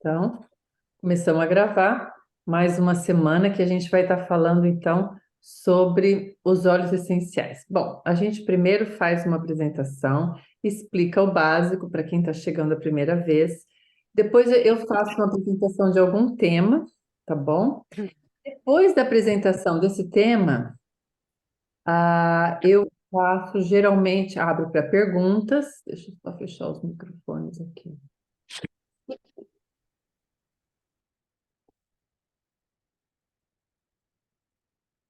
Então, começamos a gravar mais uma semana que a gente vai estar falando, então, sobre os óleos essenciais. Bom, a gente primeiro faz uma apresentação, explica o básico para quem está chegando a primeira vez. Depois eu faço uma apresentação de algum tema, tá bom? Depois da apresentação desse tema, eu faço, geralmente, abro para perguntas. Deixa eu só fechar os microfones aqui.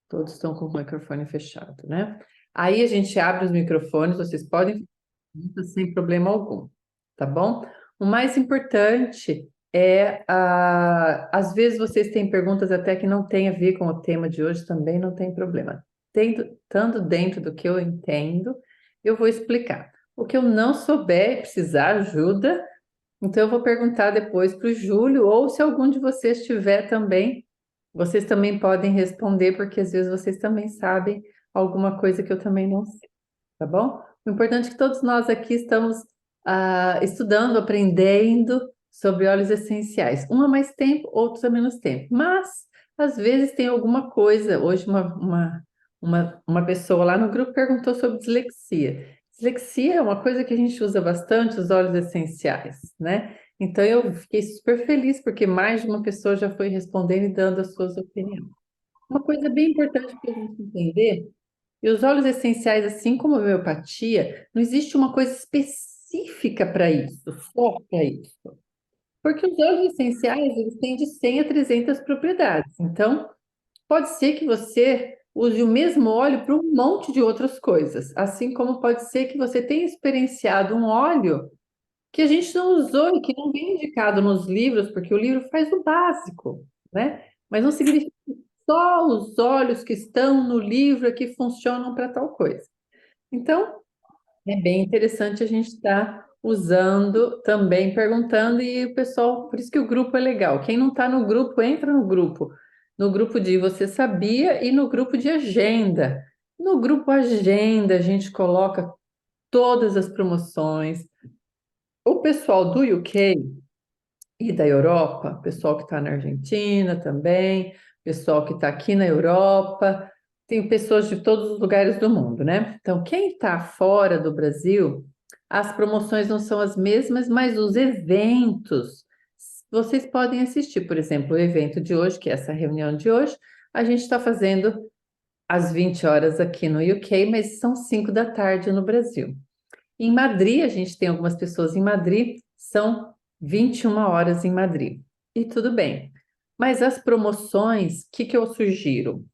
Todos estão com o microfone fechado, né? Aí a gente abre os microfones, vocês podem fazer perguntas sem problema algum, tá bom? O mais importante é, às vezes vocês têm perguntas até que não tem a ver com o tema de hoje, também não tem problema. Estando dentro do que eu entendo, eu vou explicar. O que eu não souber e precisar ajuda, então eu vou perguntar depois para o Júlio, ou se algum de vocês tiver também, vocês também podem responder, porque às vezes vocês também sabem alguma coisa que eu também não sei, tá bom? O importante é que todos nós aqui estamos estudando, aprendendo sobre óleos essenciais. Um há mais tempo, outros há menos tempo. Mas, às vezes, tem alguma coisa. Hoje, uma pessoa lá no grupo perguntou sobre dislexia. Dislexia é uma coisa que a gente usa bastante, os óleos essenciais, né? Então, eu fiquei super feliz, porque mais de uma pessoa já foi respondendo e dando as suas opiniões. Uma coisa bem importante para a gente entender, e os óleos essenciais, assim como a homeopatia, não existe uma coisa específica para isso, só para isso. Porque os óleos essenciais, eles têm de 100 a 300 propriedades. Então, pode ser que você use o mesmo óleo para um monte de outras coisas. Assim como pode ser que você tenha experienciado um óleo que a gente não usou e que não vem indicado nos livros, porque o livro faz o básico, né? Mas não significa que só os óleos que estão no livro é que funcionam para tal coisa. Então, é bem interessante a gente estar usando também, perguntando, e o pessoal, por isso que o grupo é legal. Quem não está no grupo, entra no grupo de Você Sabia e no grupo de Agenda. No grupo Agenda, a gente coloca todas as promoções. O pessoal do UK e da Europa, pessoal que está na Argentina também, pessoal que está aqui na Europa, tem pessoas de todos os lugares do mundo, né? Então, quem está fora do Brasil, as promoções não são as mesmas, mas os eventos vocês podem assistir. Por exemplo, o evento de hoje, que é essa reunião de hoje, a gente está fazendo às 20 horas aqui no UK, mas são 5 da tarde no Brasil. Em Madrid, a gente tem algumas pessoas em Madrid, são 21 horas em Madrid. E tudo bem. Mas as promoções, o que eu sugiro?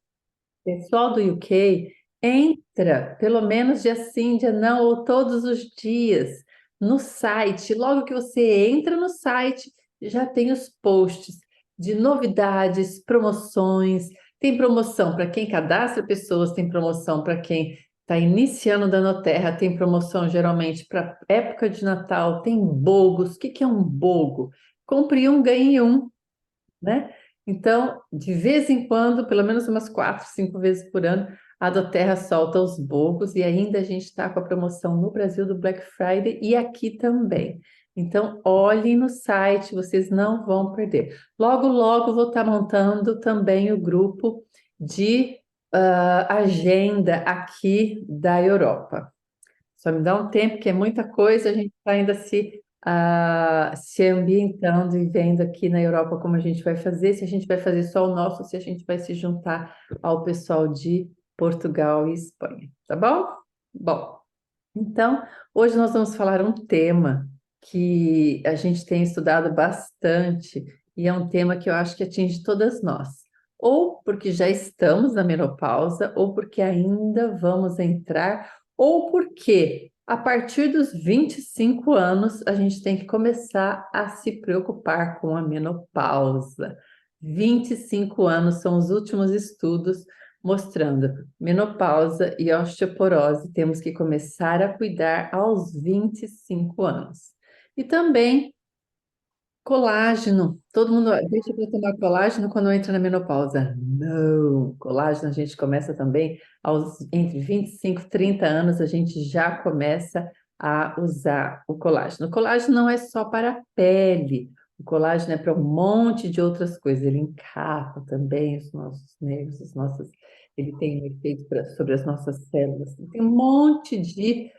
Pessoal do UK, entra pelo menos dia sim, dia não, ou todos os dias no site. Logo que você entra no site, já tem os posts de novidades, promoções. Tem promoção para quem cadastra pessoas, tem promoção para quem está iniciando dando terra, tem promoção geralmente para época de Natal, tem bogos. O que é um bogo? Compre um, ganhe um, né? Então, de vez em quando, pelo menos umas 4, 5 vezes por ano, a Doterra solta os bogos e ainda a gente está com a promoção no Brasil do Black Friday e aqui também. Então, olhem no site, vocês não vão perder. Logo, logo vou estar montando também o grupo de agenda aqui da Europa. Só me dá um tempo, que é muita coisa, a gente está ainda se ambientando e vendo aqui na Europa como a gente vai fazer, se a gente vai fazer só o nosso, se a gente vai se juntar ao pessoal de Portugal e Espanha, tá bom? Bom, então, hoje nós vamos falar um tema que a gente tem estudado bastante e é um tema que eu acho que atinge todas nós. Ou porque já estamos na menopausa, ou porque ainda vamos entrar, ou porque a partir dos 25 anos a gente tem que começar a se preocupar com a menopausa. 25 anos são os últimos estudos mostrando menopausa e osteoporose, temos que começar a cuidar aos 25 anos. E também colágeno. Todo mundo deixa para tomar colágeno quando entra na menopausa. Não, colágeno a gente começa também entre 25 e 30 anos, a gente já começa a usar o colágeno. O colágeno não é só para a pele. O colágeno é para um monte de outras coisas. Ele encapa também os nossos nervos, ele tem um efeito sobre as nossas células. Tem um monte de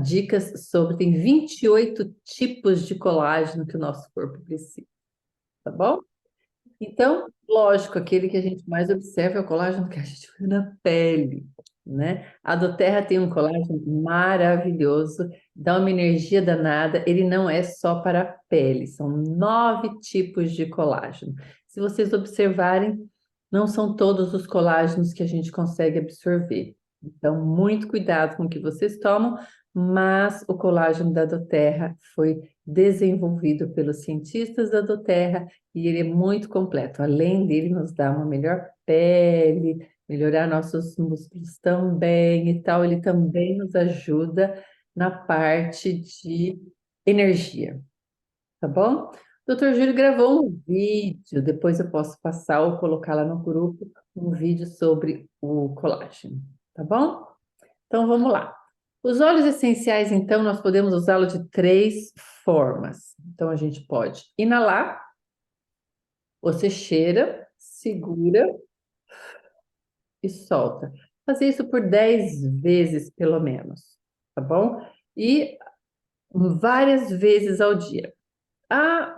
dicas sobre. Tem 28 tipos de colágeno que o nosso corpo precisa, tá bom? Então, lógico, aquele que a gente mais observa é o colágeno que a gente vê na pele, né? A doTERRA tem um colágeno maravilhoso, dá uma energia danada. Ele não é só para a pele, são 9 tipos de colágeno. Se vocês observarem, não são todos os colágenos que a gente consegue absorver. Então, muito cuidado com o que vocês tomam, mas o colágeno da doTERRA foi desenvolvido pelos cientistas da doTERRA e ele é muito completo. Além dele nos dar uma melhor pele, melhorar nossos músculos também e tal, ele também nos ajuda na parte de energia, tá bom? O Dr. Júlio gravou um vídeo, depois eu posso passar ou colocar lá no grupo um vídeo sobre o colágeno, tá bom? Então vamos lá. Os óleos essenciais, então, nós podemos usá-lo de 3 formas. Então a gente pode inalar, você cheira, segura e solta. Fazer isso por 10 vezes, pelo menos, tá bom? E várias vezes ao dia.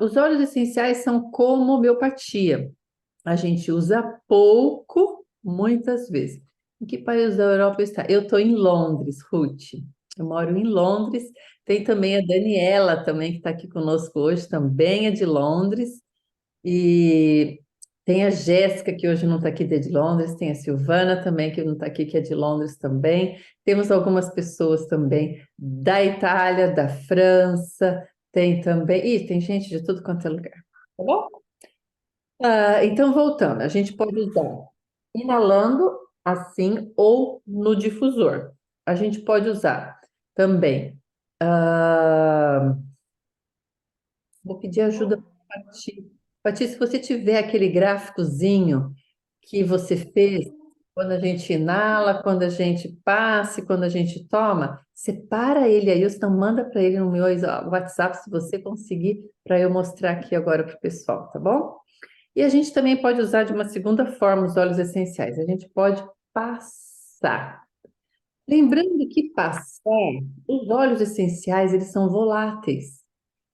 Os óleos essenciais são como homeopatia. A gente usa pouco, muitas vezes. Em que país da Europa está? Eu estou em Londres, Ruth. Eu moro em Londres. Tem também a Daniela, também, que está aqui conosco hoje, também é de Londres. E tem a Jéssica, que hoje não está aqui, de Londres, tem a Silvana também, que não está aqui, que é de Londres também. Temos algumas pessoas também da Itália, da França, tem também. Ih, tem gente de tudo quanto é lugar. Tá bom? Então, voltando, a gente pode usar inalando assim ou no difusor. A gente pode usar também. ah, Vou pedir ajuda para Pati. Pati, se você tiver aquele gráficozinho que você fez, quando a gente inala, quando a gente passa e quando a gente toma, separa ele aí, ou então manda para ele no meu WhatsApp, se você conseguir, para eu mostrar aqui agora para o pessoal, tá bom? E a gente também pode usar de uma segunda forma os óleos essenciais. A gente pode passar. Lembrando que passar, os óleos essenciais, eles são voláteis.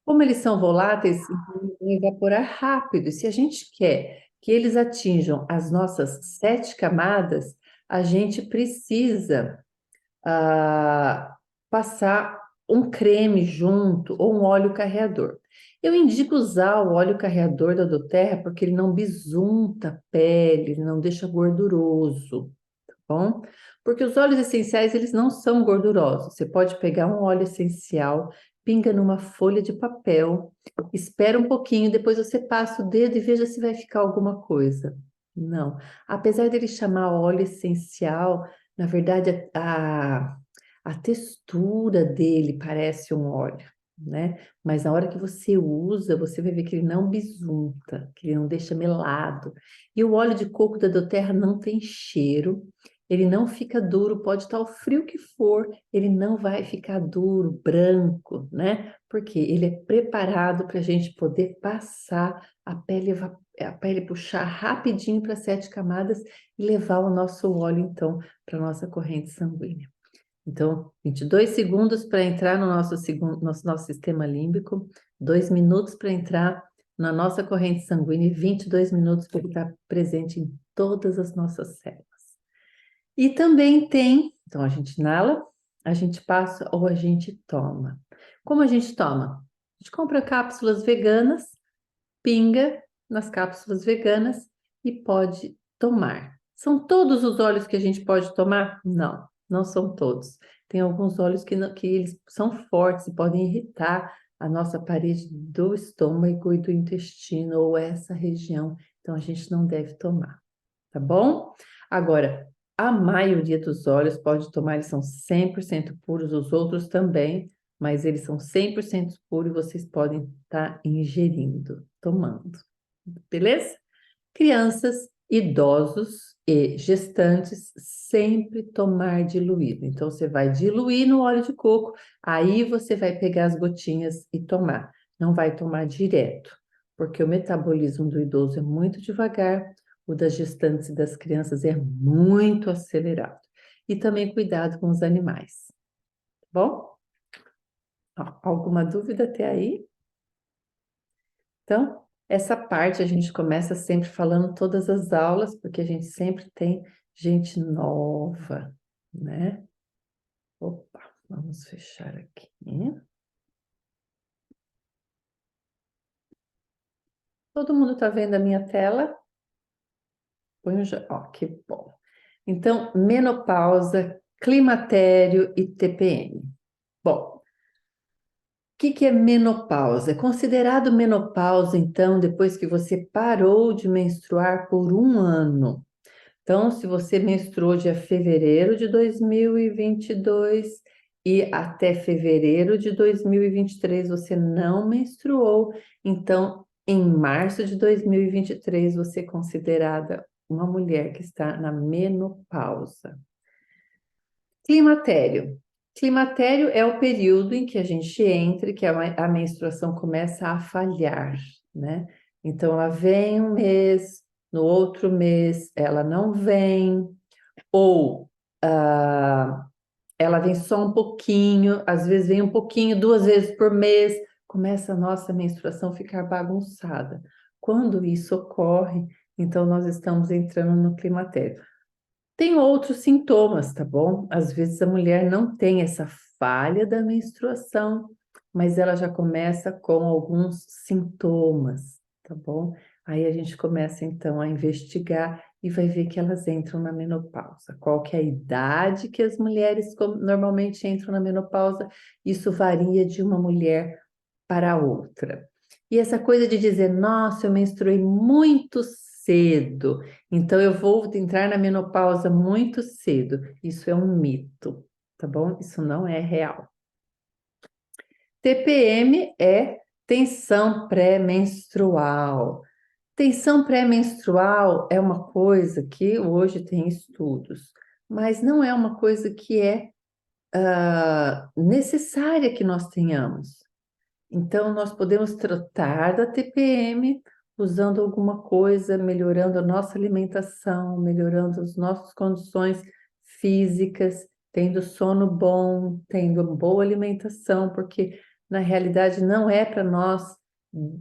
Como eles são voláteis, então eles vão evaporar rápido. E se a gente quer que eles atinjam as nossas 7 camadas, a gente precisa passar um creme junto ou um óleo carreador. Eu indico usar o óleo carreador da doTERRA porque ele não bisunta a pele, ele não deixa gorduroso, tá bom? Porque os óleos essenciais, eles não são gordurosos. Você pode pegar um óleo essencial, pinga numa folha de papel, espera um pouquinho, depois você passa o dedo e veja se vai ficar alguma coisa. Não. Apesar dele chamar óleo essencial, na verdade, a textura dele parece um óleo, né? Mas na hora que você usa, você vai ver que ele não bisunta, que ele não deixa melado. E o óleo de coco da doTERRA não tem cheiro, ele não fica duro, pode estar o frio que for, ele não vai ficar duro, branco, né? Porque ele é preparado para a gente poder passar a pele puxar rapidinho para 7 camadas e levar o nosso óleo, então, para a nossa corrente sanguínea. Então, 22 segundos para entrar no nosso sistema límbico, 2 minutos para entrar na nossa corrente sanguínea e 22 minutos para ele estar presente em todas as nossas células. E também tem, então a gente inala, a gente passa ou a gente toma. Como a gente toma? A gente compra cápsulas veganas, pinga nas cápsulas veganas e pode tomar. São todos os óleos que a gente pode tomar? Não, não são todos. Tem alguns óleos que eles são fortes e podem irritar a nossa parede do estômago e do intestino ou essa região. Então a gente não deve tomar, tá bom? Agora, a maioria dos óleos pode tomar, eles são 100% puros, os outros também, mas eles são 100% puros e vocês podem estar ingerindo, tomando. Beleza? Crianças, idosos e gestantes sempre tomar diluído. Então, você vai diluir no óleo de coco, aí você vai pegar as gotinhas e tomar. Não vai tomar direto, porque o metabolismo do idoso é muito devagar, o das gestantes e das crianças é muito acelerado. E também cuidado com os animais, tá bom? Ó, alguma dúvida até aí? Então, essa parte a gente começa sempre falando todas as aulas, porque a gente sempre tem gente nova, né? Opa, vamos fechar aqui. Todo mundo está vendo a minha tela? Ó, que bom. Então, menopausa, climatério e TPM. Bom, o que é menopausa? É considerado menopausa, então, depois que você parou de menstruar por um ano. Então, se você menstruou de fevereiro de 2022 e até fevereiro de 2023 você não menstruou, então em março de 2023 você é considerada uma mulher que está na menopausa. Climatério. Climatério é o período em que a gente entra e que a menstruação começa a falhar, né? Então, ela vem um mês, no outro mês ela não vem, ou ela vem só um pouquinho, às vezes vem um pouquinho, 2 vezes por mês, começa a nossa menstruação ficar bagunçada. Quando isso ocorre, então nós estamos entrando no climatério. Tem outros sintomas, tá bom? Às vezes a mulher não tem essa falha da menstruação, mas ela já começa com alguns sintomas, tá bom? Aí a gente começa então a investigar e vai ver que elas entram na menopausa. Qual que é a idade que as mulheres normalmente entram na menopausa? Isso varia de uma mulher para outra. E essa coisa de dizer, nossa, eu menstruei muito cedo, então eu vou entrar na menopausa muito cedo. Isso é um mito, tá bom? Isso não é real. TPM é tensão pré-menstrual. Tensão pré-menstrual é uma coisa que hoje tem estudos, mas não é uma coisa que é necessária que nós tenhamos. Então, nós podemos tratar da TPM usando alguma coisa, melhorando a nossa alimentação, melhorando as nossas condições físicas, tendo sono bom, tendo boa alimentação, porque na realidade não é para nós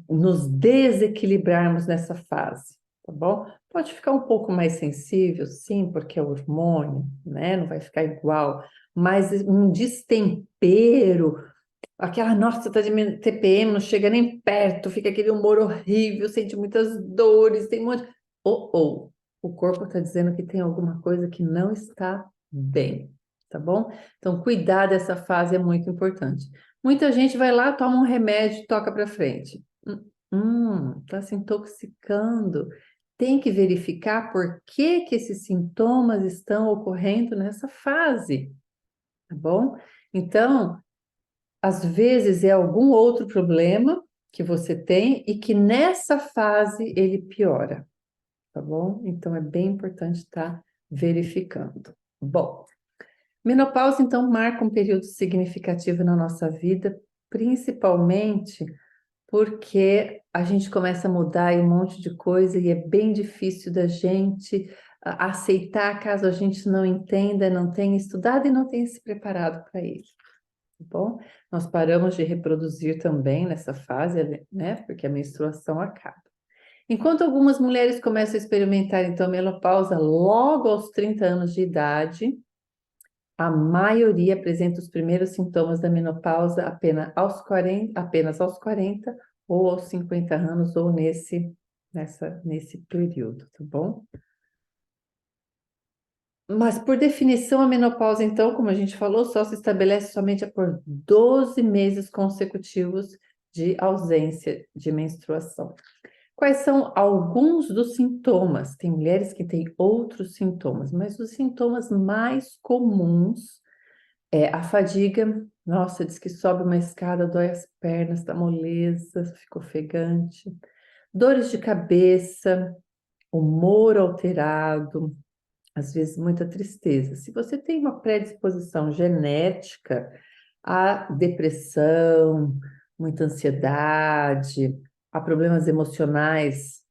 nos desequilibrarmos nessa fase, tá bom? Pode ficar um pouco mais sensível, sim, porque é hormônio, né? Não vai ficar igual, mas um destempero. Aquela, nossa, tá de TPM, não chega nem perto, fica aquele humor horrível, sente muitas dores, tem um monte. O corpo está dizendo que tem alguma coisa que não está bem, tá bom? Então, cuidar dessa fase é muito importante. Muita gente vai lá, toma um remédio e toca para frente. Tá se intoxicando. Tem que verificar por que que esses sintomas estão ocorrendo nessa fase, tá bom? Então, às vezes é algum outro problema que você tem e que nessa fase ele piora, tá bom? Então é bem importante estar verificando. Bom, menopausa então marca um período significativo na nossa vida, principalmente porque a gente começa a mudar aí um monte de coisa e é bem difícil da gente aceitar caso a gente não entenda, não tenha estudado e não tenha se preparado para ele. Tá bom? Nós paramos de reproduzir também nessa fase, né? Porque a menstruação acaba. Enquanto algumas mulheres começam a experimentar, então, a menopausa logo aos 30 anos de idade, a maioria apresenta os primeiros sintomas da menopausa apenas aos 40 ou aos 50 anos, ou nesse período, tá bom? Mas, por definição, a menopausa, então, como a gente falou, só se estabelece somente por 12 meses consecutivos de ausência de menstruação. Quais são alguns dos sintomas? Tem mulheres que têm outros sintomas, mas os sintomas mais comuns é a fadiga. Nossa, diz que sobe uma escada, dói as pernas, dá moleza, fica ofegante. Dores de cabeça, humor alterado, às vezes muita tristeza. Se você tem uma predisposição genética à depressão, muita ansiedade, a problemas emocionais,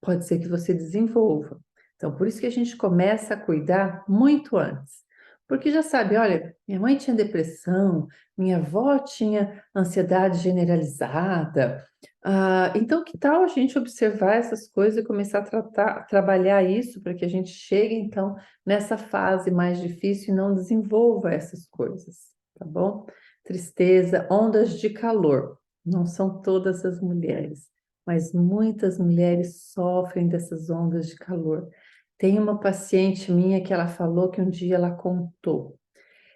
pode ser que você desenvolva. Então, por isso que a gente começa a cuidar muito antes. Porque já sabe, olha, minha mãe tinha depressão, minha avó tinha ansiedade generalizada. Então, que tal a gente observar essas coisas e começar a trabalhar isso para que a gente chegue, então, nessa fase mais difícil e não desenvolva essas coisas, tá bom? Tristeza, ondas de calor. Não são todas as mulheres, mas muitas mulheres sofrem dessas ondas de calor. Tem uma paciente minha que ela falou que um dia ela contou.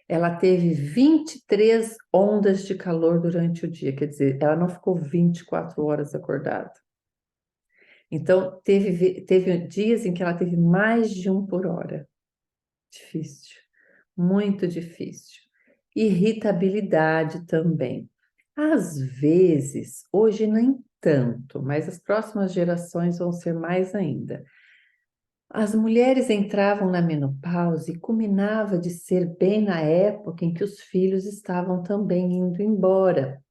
Ela teve 23 ondas de calor durante o dia, quer dizer, ela não ficou 24 horas acordada. Então, teve dias em que ela teve mais de um por hora. Difícil, muito difícil. Irritabilidade também. Às vezes, hoje nem tanto, mas as próximas gerações vão ser mais ainda. As mulheres entravam na menopausa e culminava de ser bem na época em que os filhos estavam também indo embora.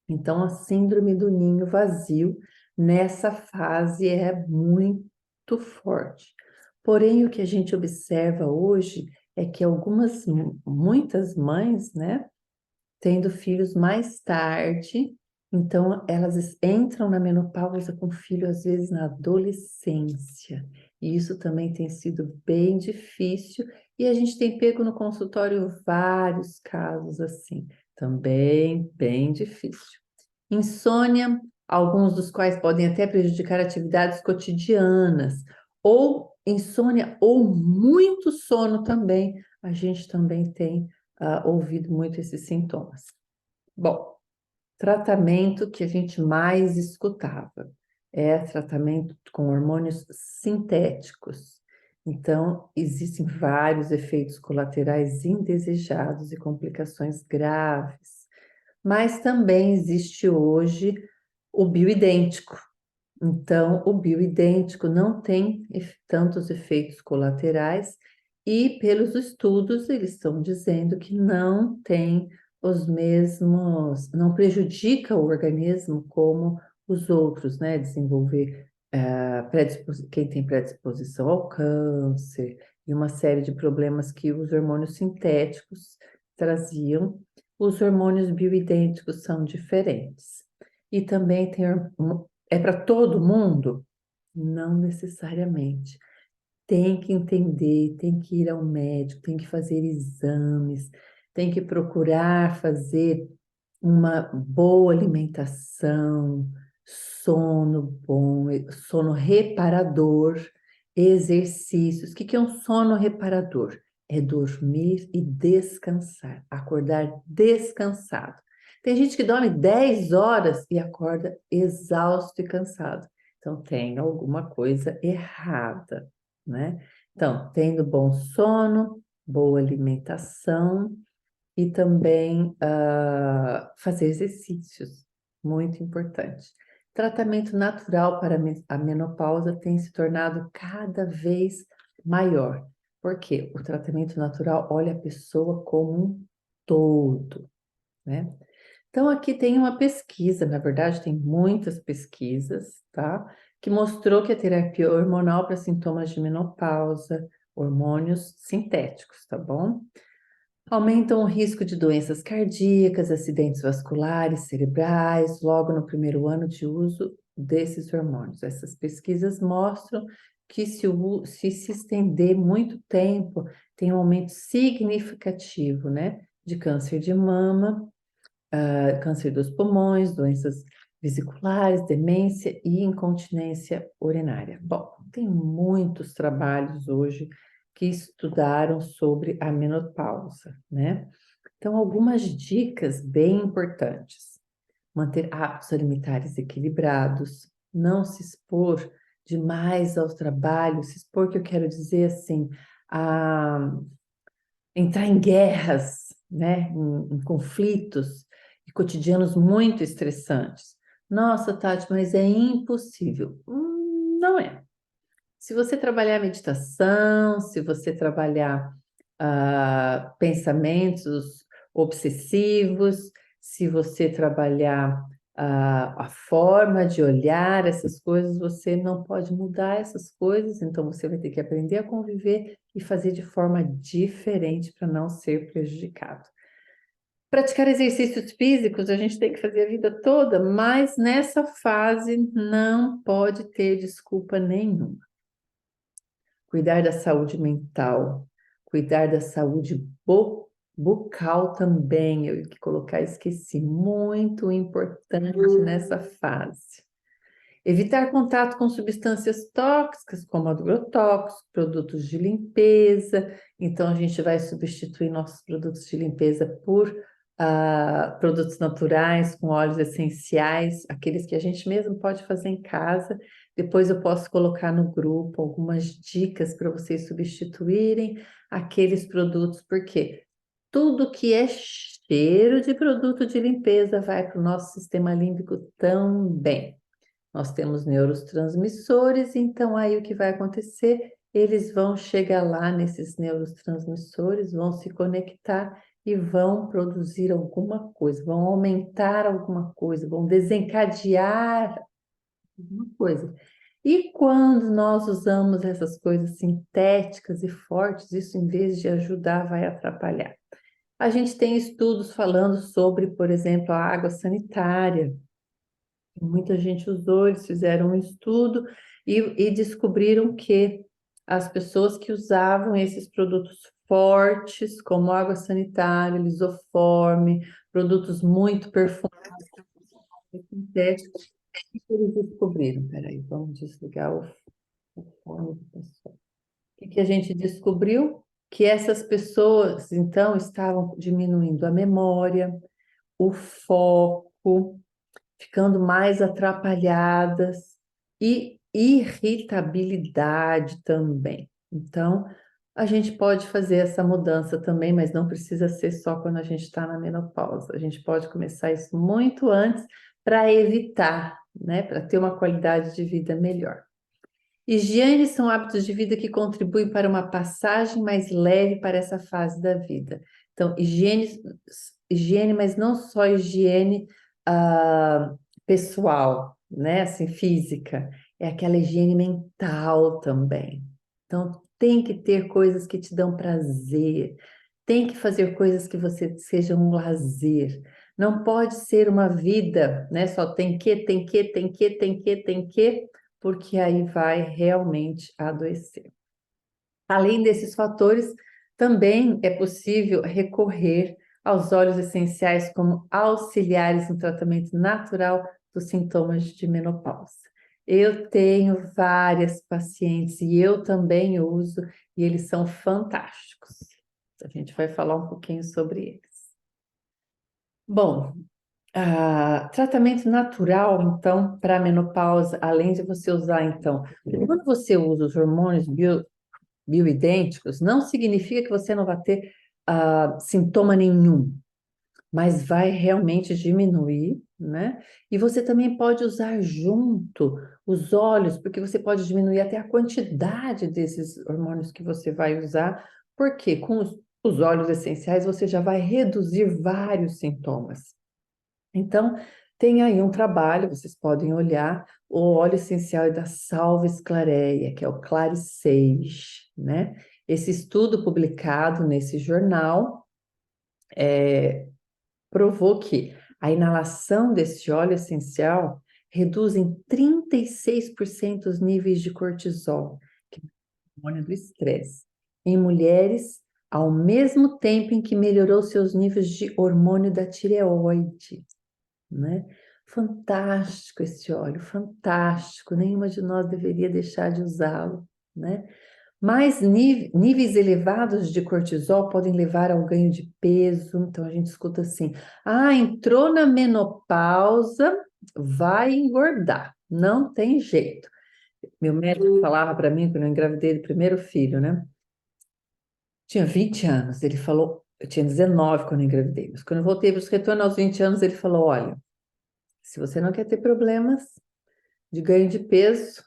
Então, a síndrome do ninho vazio nessa fase é muito forte. Porém, o que a gente observa hoje é que muitas mães, né, tendo filhos mais tarde, então elas entram na menopausa com filho às vezes na adolescência. E isso também tem sido bem difícil e a gente tem pego no consultório vários casos assim, também bem difícil. Insônia, alguns dos quais podem até prejudicar atividades cotidianas, ou insônia ou muito sono também, a gente também tem ouvido muito esses sintomas. Bom, tratamento que a gente mais escutava é tratamento com hormônios sintéticos. Então, existem vários efeitos colaterais indesejados e complicações graves. Mas também existe hoje o bioidêntico. Então, o bioidêntico não tem tantos efeitos colaterais e, pelos estudos, eles estão dizendo que não tem os mesmos, não prejudica o organismo como os outros, né? Desenvolver quem tem predisposição ao câncer e uma série de problemas que os hormônios sintéticos traziam. Os hormônios bioidênticos são diferentes. E também é para todo mundo? Não necessariamente. Tem que entender, tem que ir ao médico, tem que fazer exames, tem que procurar fazer uma boa alimentação, sono bom, sono reparador, exercícios. O que é um sono reparador? É dormir e descansar, acordar descansado. Tem gente que dorme 10 horas e acorda exausto e cansado. Então, tem alguma coisa errada, né? Então, tendo bom sono, boa alimentação, e também fazer exercícios, muito importante. Tratamento natural para a menopausa tem se tornado cada vez maior, porque o tratamento natural olha a pessoa como um todo, né? Então, aqui tem uma pesquisa, na verdade, tem muitas pesquisas, tá? Que mostrou que a terapia hormonal para sintomas de menopausa, hormônios sintéticos, tá bom? Aumentam o risco de doenças cardíacas, acidentes vasculares, cerebrais, logo no primeiro ano de uso desses hormônios. Essas pesquisas mostram que se estender muito tempo, tem um aumento significativo, né, de câncer de mama, câncer dos pulmões, doenças vesiculares, demência e incontinência urinária. Bom, tem muitos trabalhos hoje que estudaram sobre a menopausa, né? Então, algumas dicas bem importantes. Manter hábitos alimentares equilibrados, não se expor demais ao trabalho, se expor, que eu quero dizer assim, a entrar em guerras, né, em conflitos e cotidianos muito estressantes. Nossa, Tati, mas é impossível. Não é. Se você trabalhar meditação, se você trabalhar pensamentos obsessivos, se você trabalhar a forma de olhar essas coisas, você não pode mudar essas coisas, então você vai ter que aprender a conviver e fazer de forma diferente para não ser prejudicado. Praticar exercícios físicos, a gente tem que fazer a vida toda, mas nessa fase não pode ter desculpa nenhuma. Cuidar da saúde mental, cuidar da saúde bucal também, eu que colocar, esqueci, muito importante nessa fase. Evitar contato com substâncias tóxicas, como agrotóxicos, produtos de limpeza. Então, a gente vai substituir nossos produtos de limpeza por produtos naturais, com óleos essenciais, aqueles que a gente mesmo pode fazer em casa. Depois eu posso colocar no grupo algumas dicas para vocês substituírem aqueles produtos, porque tudo que é cheiro de produto de limpeza vai para o nosso sistema límbico também. Nós temos neurotransmissores, então aí o que vai acontecer? Eles vão chegar lá nesses neurotransmissores, vão se conectar e vão produzir alguma coisa, vão aumentar alguma coisa, vão desencadear alguma coisa. E quando nós usamos essas coisas sintéticas e fortes, isso em vez de ajudar, vai atrapalhar. A gente tem estudos falando sobre, por exemplo, a água sanitária. Muita gente usou, eles fizeram um estudo e descobriram que as pessoas que usavam esses produtos fortes, como água sanitária, lisoforme, produtos muito perfumados, sintéticos, o que eles descobriram? Peraí, vamos desligar o fone do pessoal. O que a gente descobriu? Que essas pessoas, então, estavam diminuindo a memória, o foco, ficando mais atrapalhadas e irritabilidade também. Então, a gente pode fazer essa mudança também, mas não precisa ser só quando a gente está na menopausa. A gente pode começar isso muito antes para evitar, né, para ter uma qualidade de vida melhor. Higiene são hábitos de vida que contribuem para uma passagem mais leve para essa fase da vida. Então, higiene, mas não só higiene pessoal, né? Assim, física. É aquela higiene mental também. Então, tem que ter coisas que te dão prazer. Tem que fazer coisas que você seja um lazer. Não pode ser uma vida, né? Só tem que, tem que, tem que, tem que, tem que, porque aí vai realmente adoecer. Além desses fatores, também é possível recorrer aos óleos essenciais como auxiliares no tratamento natural dos sintomas de menopausa. Eu tenho várias pacientes e eu também uso, e eles são fantásticos. A gente vai falar um pouquinho sobre eles. Bom, tratamento natural, então, para a menopausa, além de você usar, então, quando você usa os hormônios bioidênticos, não significa que você não vai ter sintoma nenhum, mas vai realmente diminuir, né? E você também pode usar junto os óleos, porque você pode diminuir até a quantidade desses hormônios que você vai usar, porque com os óleos essenciais você já vai reduzir vários sintomas. Então, tem aí um trabalho, vocês podem olhar, o óleo essencial da Salves Clareia, que é o Clarisage, né? Esse estudo publicado nesse jornal provou que a inalação desse óleo essencial reduz em 36% os níveis de cortisol, que é o hormônio do estresse, em mulheres, ao mesmo tempo em que melhorou seus níveis de hormônio da tireoide, né? Fantástico esse óleo, fantástico. Nenhuma de nós deveria deixar de usá-lo, né? Mas níveis elevados de cortisol podem levar ao ganho de peso. Então a gente escuta assim: entrou na menopausa, vai engordar, não tem jeito. Meu médico falava para mim quando eu engravidei do primeiro filho, né? Tinha 20 anos, ele falou, eu tinha 19 quando eu engravidei, mas quando eu voltei para os retornos aos 20 anos, ele falou: olha, se você não quer ter problemas de ganho de peso,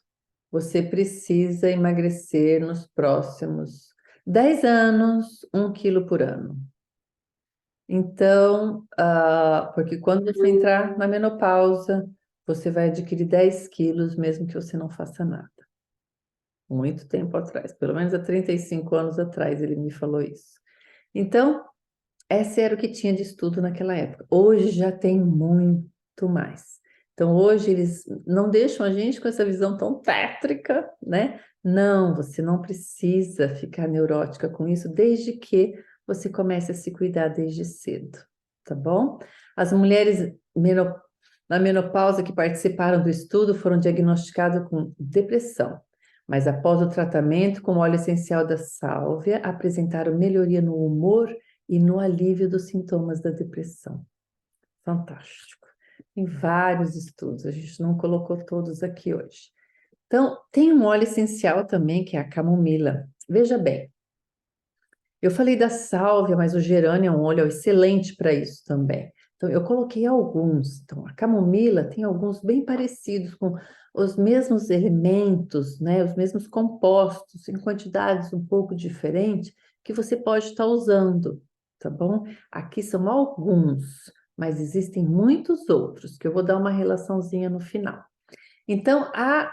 você precisa emagrecer nos próximos 10 anos, 1 quilo por ano. Então, porque quando você entrar na menopausa, você vai adquirir 10 quilos, mesmo que você não faça nada. Muito tempo atrás, pelo menos há 35 anos atrás, ele me falou isso. Então, esse era o que tinha de estudo naquela época. Hoje já tem muito mais. Então, hoje eles não deixam a gente com essa visão tão tétrica, né? Não, você não precisa ficar neurótica com isso, desde que você comece a se cuidar desde cedo, tá bom? As mulheres na menopausa que participaram do estudo foram diagnosticadas com depressão, mas após o tratamento com o óleo essencial da sálvia, apresentaram melhoria no humor e no alívio dos sintomas da depressão. Fantástico. Tem vários estudos, a gente não colocou todos aqui hoje. Então, tem um óleo essencial também, que é a camomila. Veja bem, eu falei da sálvia, mas o gerânio é um óleo excelente para isso também. Então, eu coloquei alguns. Então, a camomila tem alguns bem parecidos, com os mesmos elementos, né, os mesmos compostos, em quantidades um pouco diferentes, que você pode estar usando, tá bom? Aqui são alguns, mas existem muitos outros, que eu vou dar uma relaçãozinha no final. Então, a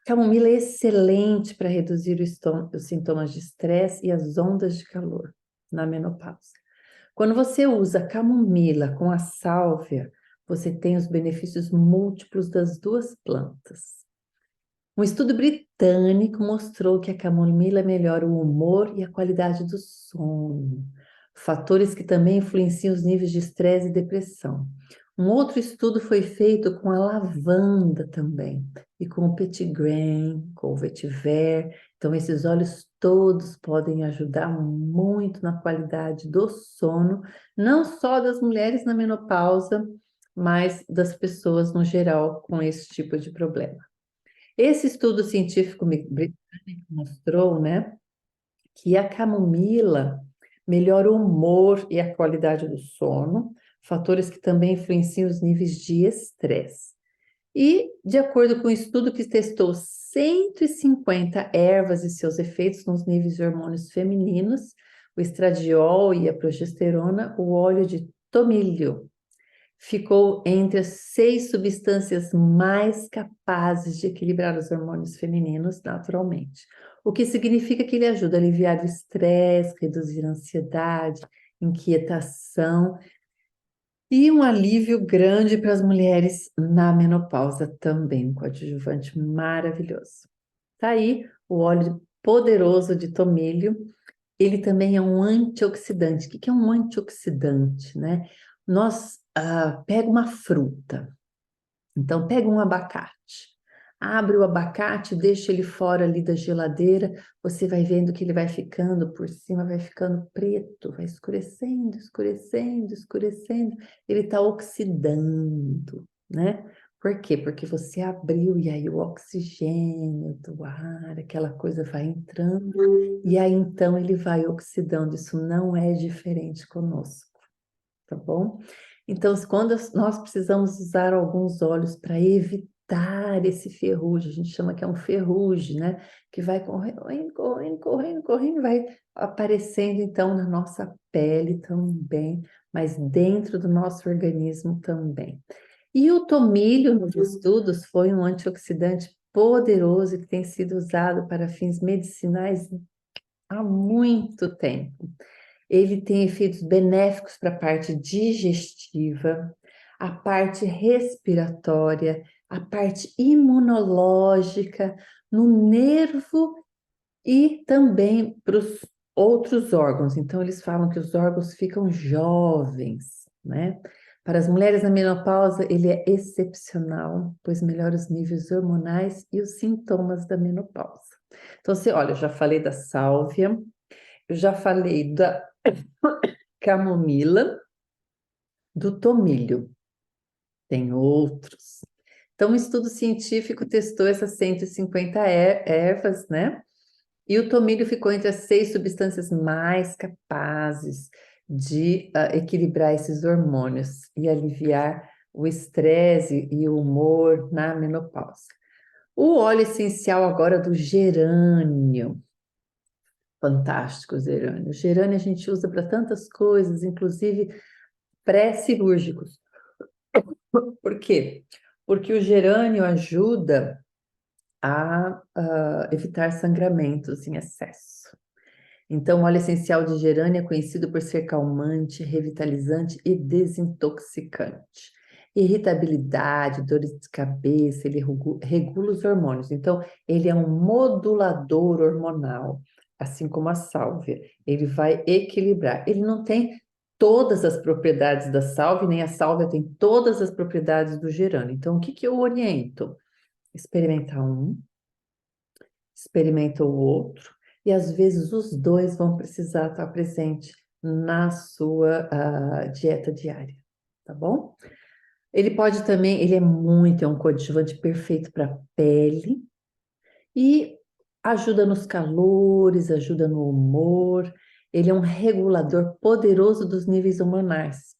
camomila é excelente para reduzir os sintomas de estresse e as ondas de calor na menopausa. Quando você usa camomila com a sálvia, você tem os benefícios múltiplos das duas plantas. Um estudo britânico mostrou que a camomila melhora o humor e a qualidade do sono, fatores que também influenciam os níveis de estresse e depressão. Um outro estudo foi feito com a lavanda também, e com o petitgrain, com o vetiver. Então, esses óleos todos podem ajudar muito na qualidade do sono, não só das mulheres na menopausa, mas das pessoas no geral com esse tipo de problema. Esse estudo científico britânico mostrou, né, que a camomila melhora o humor e a qualidade do sono, fatores que também influenciam os níveis de estresse. E, de acordo com um estudo que testou 150 ervas e seus efeitos nos níveis de hormônios femininos, o estradiol e a progesterona, o óleo de tomilho ficou entre as 6 substâncias mais capazes de equilibrar os hormônios femininos naturalmente, o que significa que ele ajuda a aliviar o estresse, reduzir a ansiedade, inquietação e um alívio grande para as mulheres na menopausa também, um coadjuvante maravilhoso. Tá aí o óleo poderoso de tomilho. Ele também é um antioxidante. O que é um antioxidante, né? Nós pega uma fruta, então pega um abacate, abre o abacate, deixa ele fora ali da geladeira, você vai vendo que ele vai ficando por cima, vai ficando preto, vai escurecendo, escurecendo, escurecendo, ele está oxidando, né? Por quê? Porque você abriu e aí o oxigênio do ar, aquela coisa vai entrando e aí então ele vai oxidando. Isso não é diferente conosco, tá bom? Então, quando nós precisamos usar alguns óleos para evitar esse ferrugem, a gente chama que é um ferrugem, né? Que vai correndo, correndo, correndo, correndo, vai aparecendo então na nossa pele também, mas dentro do nosso organismo também. E o tomilho, nos estudos, foi um antioxidante poderoso que tem sido usado para fins medicinais há muito tempo. Ele tem efeitos benéficos para a parte digestiva, a parte respiratória, a parte imunológica, no nervo e também para os outros órgãos. Então, eles falam que os órgãos ficam jovens, né? Para as mulheres na menopausa, ele é excepcional, pois melhora os níveis hormonais e os sintomas da menopausa. Então, você, olha, eu já falei da sálvia, eu já falei da camomila, do tomilho. Tem outros. Então, um estudo científico testou essas 150 ervas, né? E o tomilho ficou entre as 6 substâncias mais capazes de equilibrar esses hormônios e aliviar o estresse e o humor na menopausa. O óleo essencial agora do gerânio. Fantástico, o gerânio. O gerânio a gente usa para tantas coisas, inclusive pré-cirúrgicos. Por quê? Porque o gerânio ajuda a evitar sangramentos em excesso. Então, o óleo essencial de gerânio é conhecido por ser calmante, revitalizante e desintoxicante. Irritabilidade, dores de cabeça, ele regula os hormônios. Então, ele é um modulador hormonal, assim como a sálvia. Ele vai equilibrar. Ele não tem todas as propriedades da sálvia, nem a sálvia tem todas as propriedades do gerânio. Então, o que que eu oriento? Experimenta um, experimenta o outro, e às vezes os dois vão precisar estar presente na sua dieta diária, tá bom? Ele pode também, é um coadjuvante perfeito para pele e ajuda nos calores, ajuda no humor. Ele é um regulador poderoso dos níveis hormonais,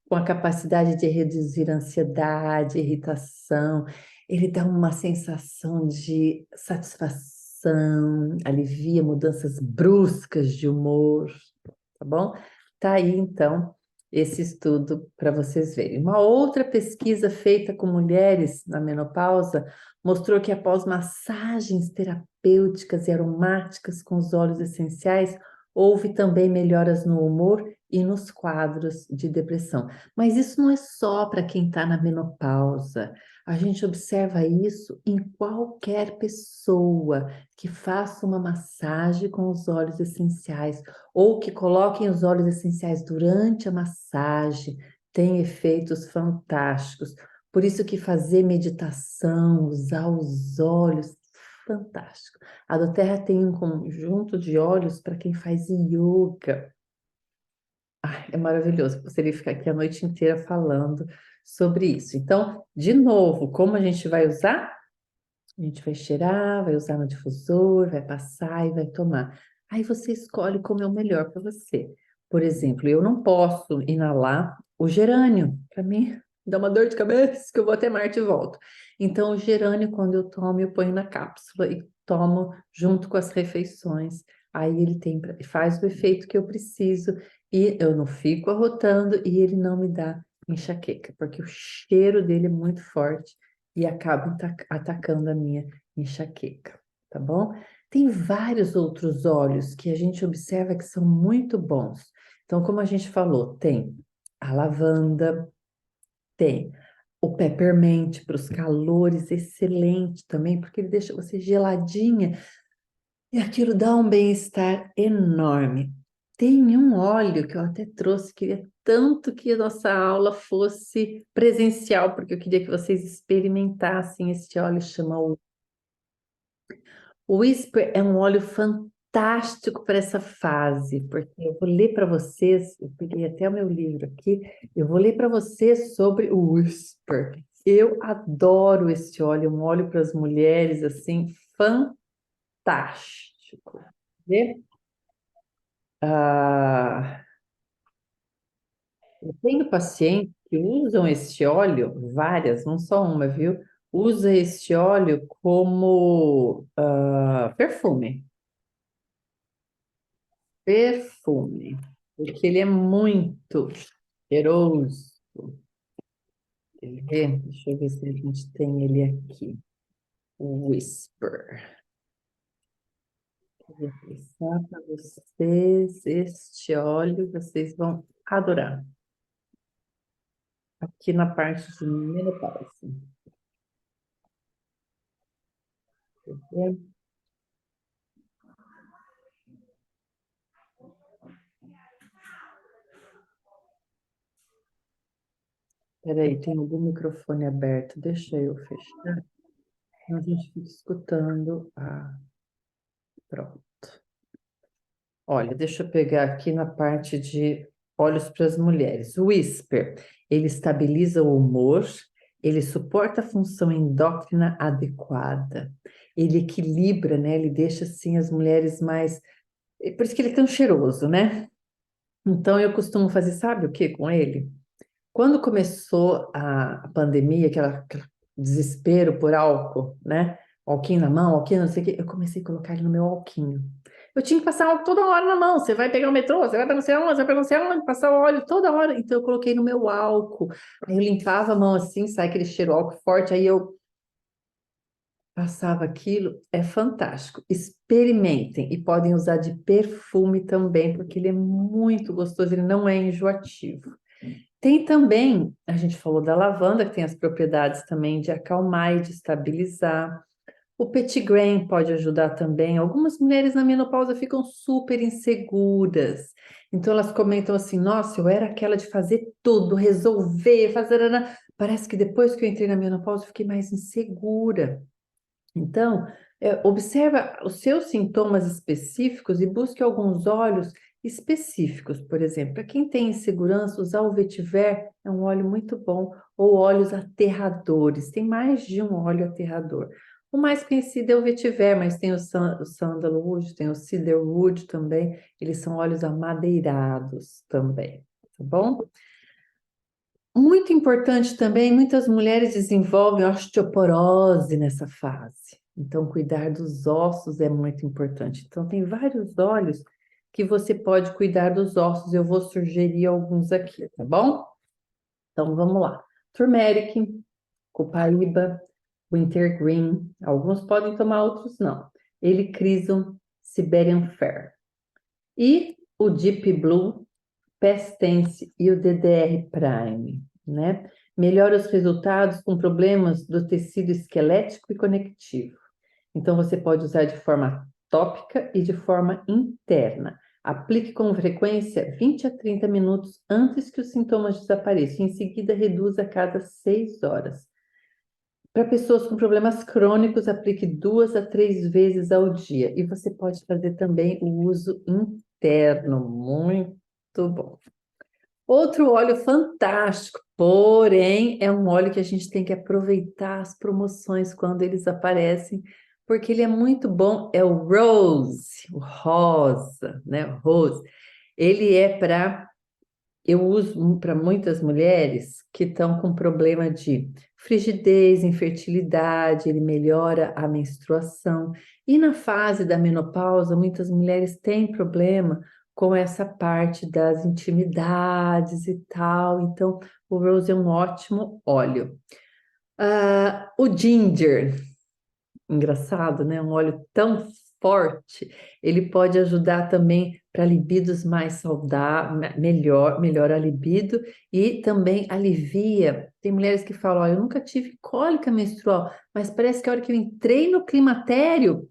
com a capacidade de reduzir a ansiedade, irritação. Ele dá uma sensação de satisfação, alivia mudanças bruscas de humor, tá bom? Tá aí, então, esse estudo para vocês verem. Uma outra pesquisa feita com mulheres na menopausa mostrou que após massagens terapêuticas e aromáticas com os óleos essenciais, houve também melhoras no humor e nos quadros de depressão. Mas isso não é só para quem está na menopausa. A gente observa isso em qualquer pessoa que faça uma massagem com os óleos essenciais ou que coloquem os óleos essenciais durante a massagem, tem efeitos fantásticos. Por isso que fazer meditação, usar os óleos, fantástico. A doTERRA tem um conjunto de óleos para quem faz yoga. Ai, é maravilhoso. Poderia ficar aqui a noite inteira falando sobre isso. Então, de novo, como a gente vai usar? A gente vai cheirar, vai usar no difusor, vai passar e vai tomar. Aí você escolhe como é o melhor para você. Por exemplo, eu não posso inalar o gerânio. Para mim, dá uma dor de cabeça que eu vou até Marte e volto. Então, o gerânio, quando eu tomo, eu ponho na cápsula e tomo junto com as refeições. Aí ele faz o efeito que eu preciso e eu não fico arrotando e ele não me dá enxaqueca, porque o cheiro dele é muito forte e acaba atacando a minha enxaqueca, tá bom? Tem vários outros óleos que a gente observa que são muito bons. Então, como a gente falou, tem a lavanda, tem o peppermint para os calores, excelente também, porque ele deixa você geladinha e aquilo dá um bem-estar enorme. Tem um óleo que eu até trouxe, queria tanto que a nossa aula fosse presencial, porque eu queria que vocês experimentassem esse óleo, chama o Whisper, é um óleo fantástico para essa fase, porque eu vou ler para vocês, eu peguei até o meu livro aqui, eu vou ler para vocês sobre o Whisper. Eu adoro esse óleo, é um óleo para as mulheres, assim, fantástico. Vê? Ah, eu tenho pacientes que usam este óleo, várias, não só uma, viu? Usa este óleo como perfume. Perfume. Porque ele é muito cheiroso. Quer ver? Deixa eu ver se a gente tem ele aqui. O Whisper. Vou passar para vocês este óleo, vocês vão adorar. Aqui na parte de menopausa. Quer ver? Peraí, tem algum microfone aberto? Deixa eu fechar. Senão a gente fica escutando. Ah, pronto. Olha, deixa eu pegar aqui na parte de óleos para as mulheres. O Whisper, ele estabiliza o humor, ele suporta a função endócrina adequada, ele equilibra, né? Ele deixa assim as mulheres mais. Por isso que ele é tão cheiroso, né? Então eu costumo fazer, sabe o que com ele? Quando começou a pandemia, aquele desespero por álcool, né? Alquinho na mão, alquinho não sei o quê, eu comecei a colocar ele no meu alquinho. Eu tinha que passar óleo toda hora na mão. Você vai pegar o metrô, você vai para não sei onde, você vai para não sei onde, passar o óleo toda hora. Então eu coloquei no meu álcool. Aí eu limpava a mão assim, sai aquele cheiro álcool forte. Aí eu passava aquilo. É fantástico. Experimentem e podem usar de perfume também, porque ele é muito gostoso, ele não é enjoativo. Tem também, a gente falou da lavanda, que tem as propriedades também de acalmar e de estabilizar. O petitgrain pode ajudar também. Algumas mulheres na menopausa ficam super inseguras. Então elas comentam assim: nossa, eu era aquela de fazer tudo, resolver, fazer. Parece que depois que eu entrei na menopausa, eu fiquei mais insegura. Então, observa os seus sintomas específicos e busque alguns óleos específicos. Por exemplo, para quem tem insegurança, usar o vetiver é um óleo muito bom, ou óleos aterradores. Tem mais de um óleo aterrador. O mais conhecido é o vetiver, mas tem o sandalwood, tem o cedarwood também. Eles são óleos amadeirados também, tá bom? Muito importante também, muitas mulheres desenvolvem osteoporose nessa fase. Então, cuidar dos ossos é muito importante. Então, tem vários óleos que você pode cuidar dos ossos. Eu vou sugerir alguns aqui, tá bom? Então, vamos lá. Turmeric, copaíba, wintergreen. Alguns podem tomar, outros não. Helichrysum, Siberian Fir. E o Deep Blue, Pestense e o DDR Prime, né? Melhora os resultados com problemas do tecido esquelético e conectivo. Então, você pode usar de forma tópica e de forma interna. Aplique com frequência 20 a 30 minutos antes que os sintomas desapareçam. Em seguida, reduza a cada 6 horas. Para pessoas com problemas crônicos, aplique 2 a 3 vezes ao dia. E você pode fazer também o uso interno, muito bom. Outro óleo fantástico, porém é um óleo que a gente tem que aproveitar as promoções quando eles aparecem, porque ele é muito bom, é o Rose, o rosa, né? O Rose. Ele é eu uso para muitas mulheres que estão com problema de frigidez, infertilidade, ele melhora a menstruação. E na fase da menopausa, muitas mulheres têm problema com essa parte das intimidades e tal. Então, o Rose é um ótimo óleo. O ginger, engraçado, né? Um óleo tão forte, ele pode ajudar também para libidos mais saudáveis, melhora a libido e também alivia. Tem mulheres que falam, ó, eu nunca tive cólica menstrual, mas parece que a hora que eu entrei no climatério,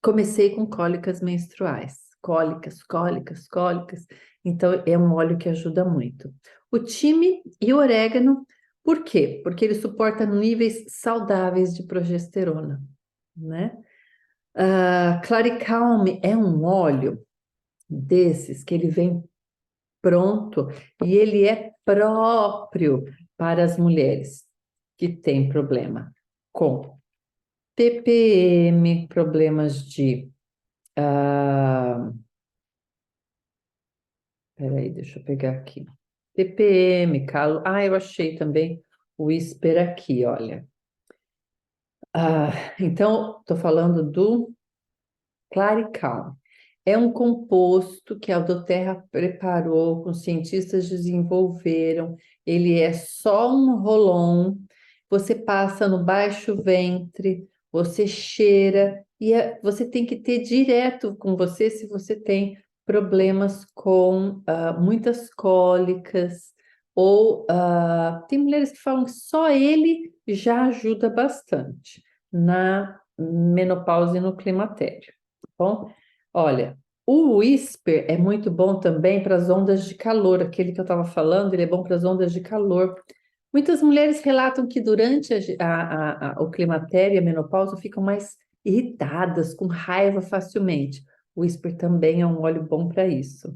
comecei com cólicas menstruais. Cólicas, cólicas, cólicas. Então, é um óleo que ajuda muito. O time e o orégano, por quê? Porque ele suporta níveis saudáveis de progesterona, né? Claricalme é um óleo desses que ele vem pronto e ele é próprio para as mulheres que têm problema com TPM, problemas de. Peraí, deixa eu pegar aqui. TPM, calo. Eu achei também o Whisper aqui, olha. Então, estou falando do Claricalme. É um composto que a Aldoterra preparou, com cientistas desenvolveram. Ele é só um roll-on. Você passa no baixo ventre, você cheira e você tem que ter direto com você se você tem problemas com muitas cólicas ou tem mulheres que falam que só ele já ajuda bastante na menopausa e no climatério, tá bom? Olha, o Whisper é muito bom também para as ondas de calor, aquele que eu estava falando, ele é bom para as ondas de calor. Muitas mulheres relatam que durante o climatério e a menopausa ficam mais irritadas, com raiva facilmente. O Whisper também é um óleo bom para isso.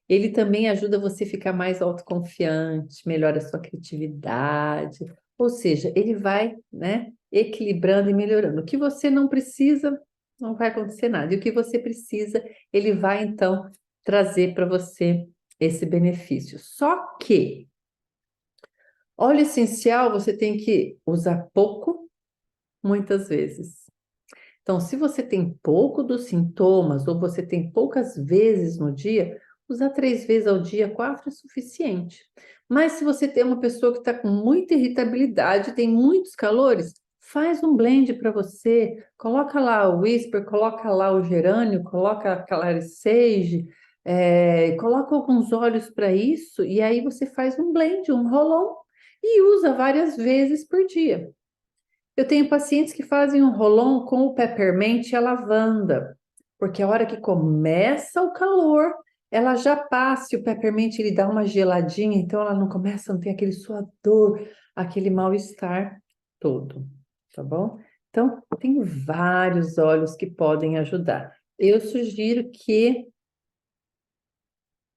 Ele também ajuda você a ficar mais autoconfiante, melhora a sua criatividade, ou seja, ele vai, né, equilibrando e melhorando. O que você não precisa, não vai acontecer nada. E o que você precisa, ele vai então trazer para você esse benefício. Só que óleo essencial você tem que usar pouco, muitas vezes. Então, se você tem pouco dos sintomas ou você tem poucas vezes no dia, usar 3 vezes ao dia, 4 é suficiente. Mas se você tem uma pessoa que está com muita irritabilidade, tem muitos calores, faz um blend para você, coloca lá o Whisper, coloca lá o gerânio, coloca a Clary Sage, coloca alguns óleos para isso, e aí você faz um blend, um roll-on, e usa várias vezes por dia. Eu tenho pacientes que fazem um roll-on com o peppermint e a lavanda, porque a hora que começa o calor, ela já passa, e o peppermint ele dá uma geladinha, então ela não começa a não ter aquele suador, aquele mal-estar todo, tá bom? Então, tem vários óleos que podem ajudar. Eu sugiro que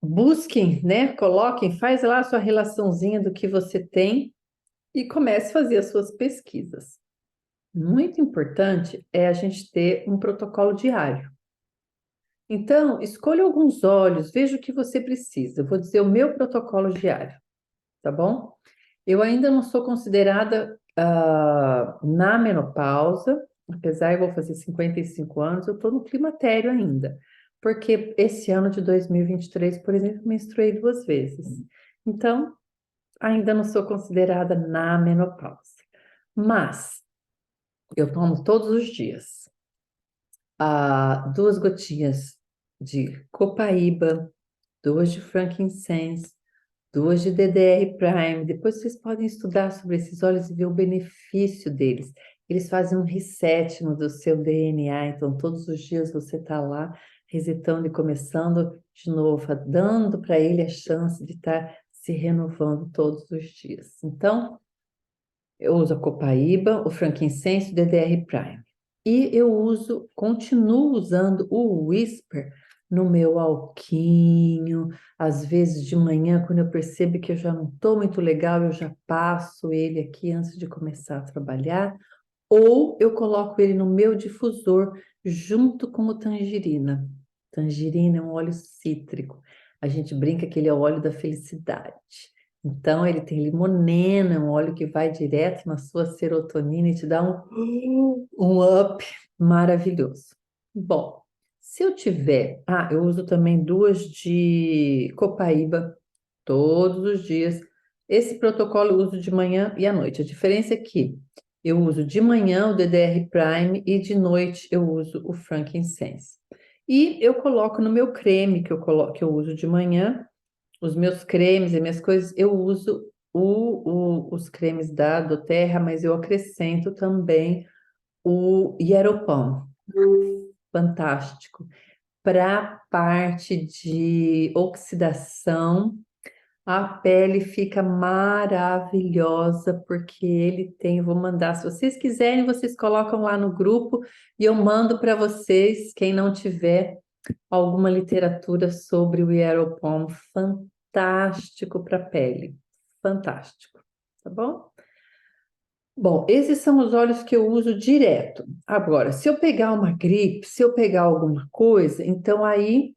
busquem, né? Coloquem, faz lá a sua relaçãozinha do que você tem e comece a fazer as suas pesquisas. Muito importante é a gente ter um protocolo diário. Então, escolha alguns óleos, veja o que você precisa. Eu vou dizer o meu protocolo diário, tá bom? Eu ainda não sou considerada na menopausa, apesar eu vou fazer 55 anos, eu estou no climatério ainda. Porque esse ano de 2023, por exemplo, menstruei 2 vezes. Então, ainda não sou considerada na menopausa. Mas eu tomo todos os dias 2 gotinhas de copaíba, 2 de frankincense, 2 de DDR Prime. Depois vocês podem estudar sobre esses óleos e ver o benefício deles. Eles fazem um reset no do seu DNA, então todos os dias você está lá resetando e começando de novo, dando para ele a chance de estar se renovando todos os dias. Então, eu uso a copaíba, o frankincense e o DDR Prime. E eu continuo usando o Whisper no meu alquinho. Às vezes de manhã, quando eu percebo que eu já não estou muito legal, eu já passo ele aqui antes de começar a trabalhar. Ou eu coloco ele no meu difusor junto com o tangerina. Tangerina é um óleo cítrico. A gente brinca que ele é o óleo da felicidade. Então, ele tem limonena, um óleo que vai direto na sua serotonina e te dá um up maravilhoso. Bom, se eu tiver. Eu uso também 2 de copaíba todos os dias. Esse protocolo eu uso de manhã e à noite. A diferença é que eu uso de manhã o DDR Prime e de noite eu uso o frankincense. E eu coloco no meu creme que eu uso de manhã, os meus cremes e minhas coisas, eu uso os cremes da doTERRA, mas eu acrescento também o Hieropan. Fantástico. Para a parte de oxidação, a pele fica maravilhosa, porque ele tem, vou mandar, se vocês quiserem, vocês colocam lá no grupo e eu mando para vocês, quem não tiver alguma literatura sobre o Hieropan, fantástico para a pele, fantástico, tá bom? Bom, esses são os óleos que eu uso direto. Agora, se eu pegar uma gripe, se eu pegar alguma coisa, então aí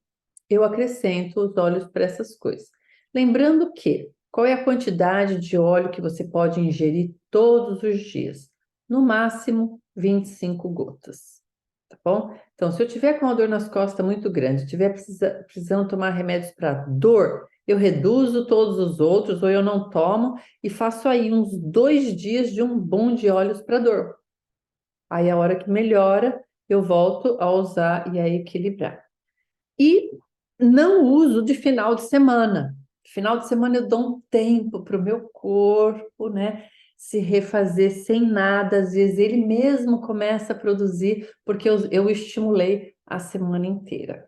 eu acrescento os óleos para essas coisas. Lembrando que, qual é a quantidade de óleo que você pode ingerir todos os dias? No máximo, 25 gotas, tá bom? Então, se eu tiver com uma dor nas costas muito grande, estiver precisando tomar remédios para dor, eu reduzo todos os outros ou eu não tomo e faço aí uns 2 dias de um bom de óleos para dor. Aí, a hora que melhora, eu volto a usar e a equilibrar. E não uso de final de semana. Final de semana eu dou um tempo para o meu corpo, né? Se refazer sem nada. Às vezes ele mesmo começa a produzir, porque eu estimulei a semana inteira,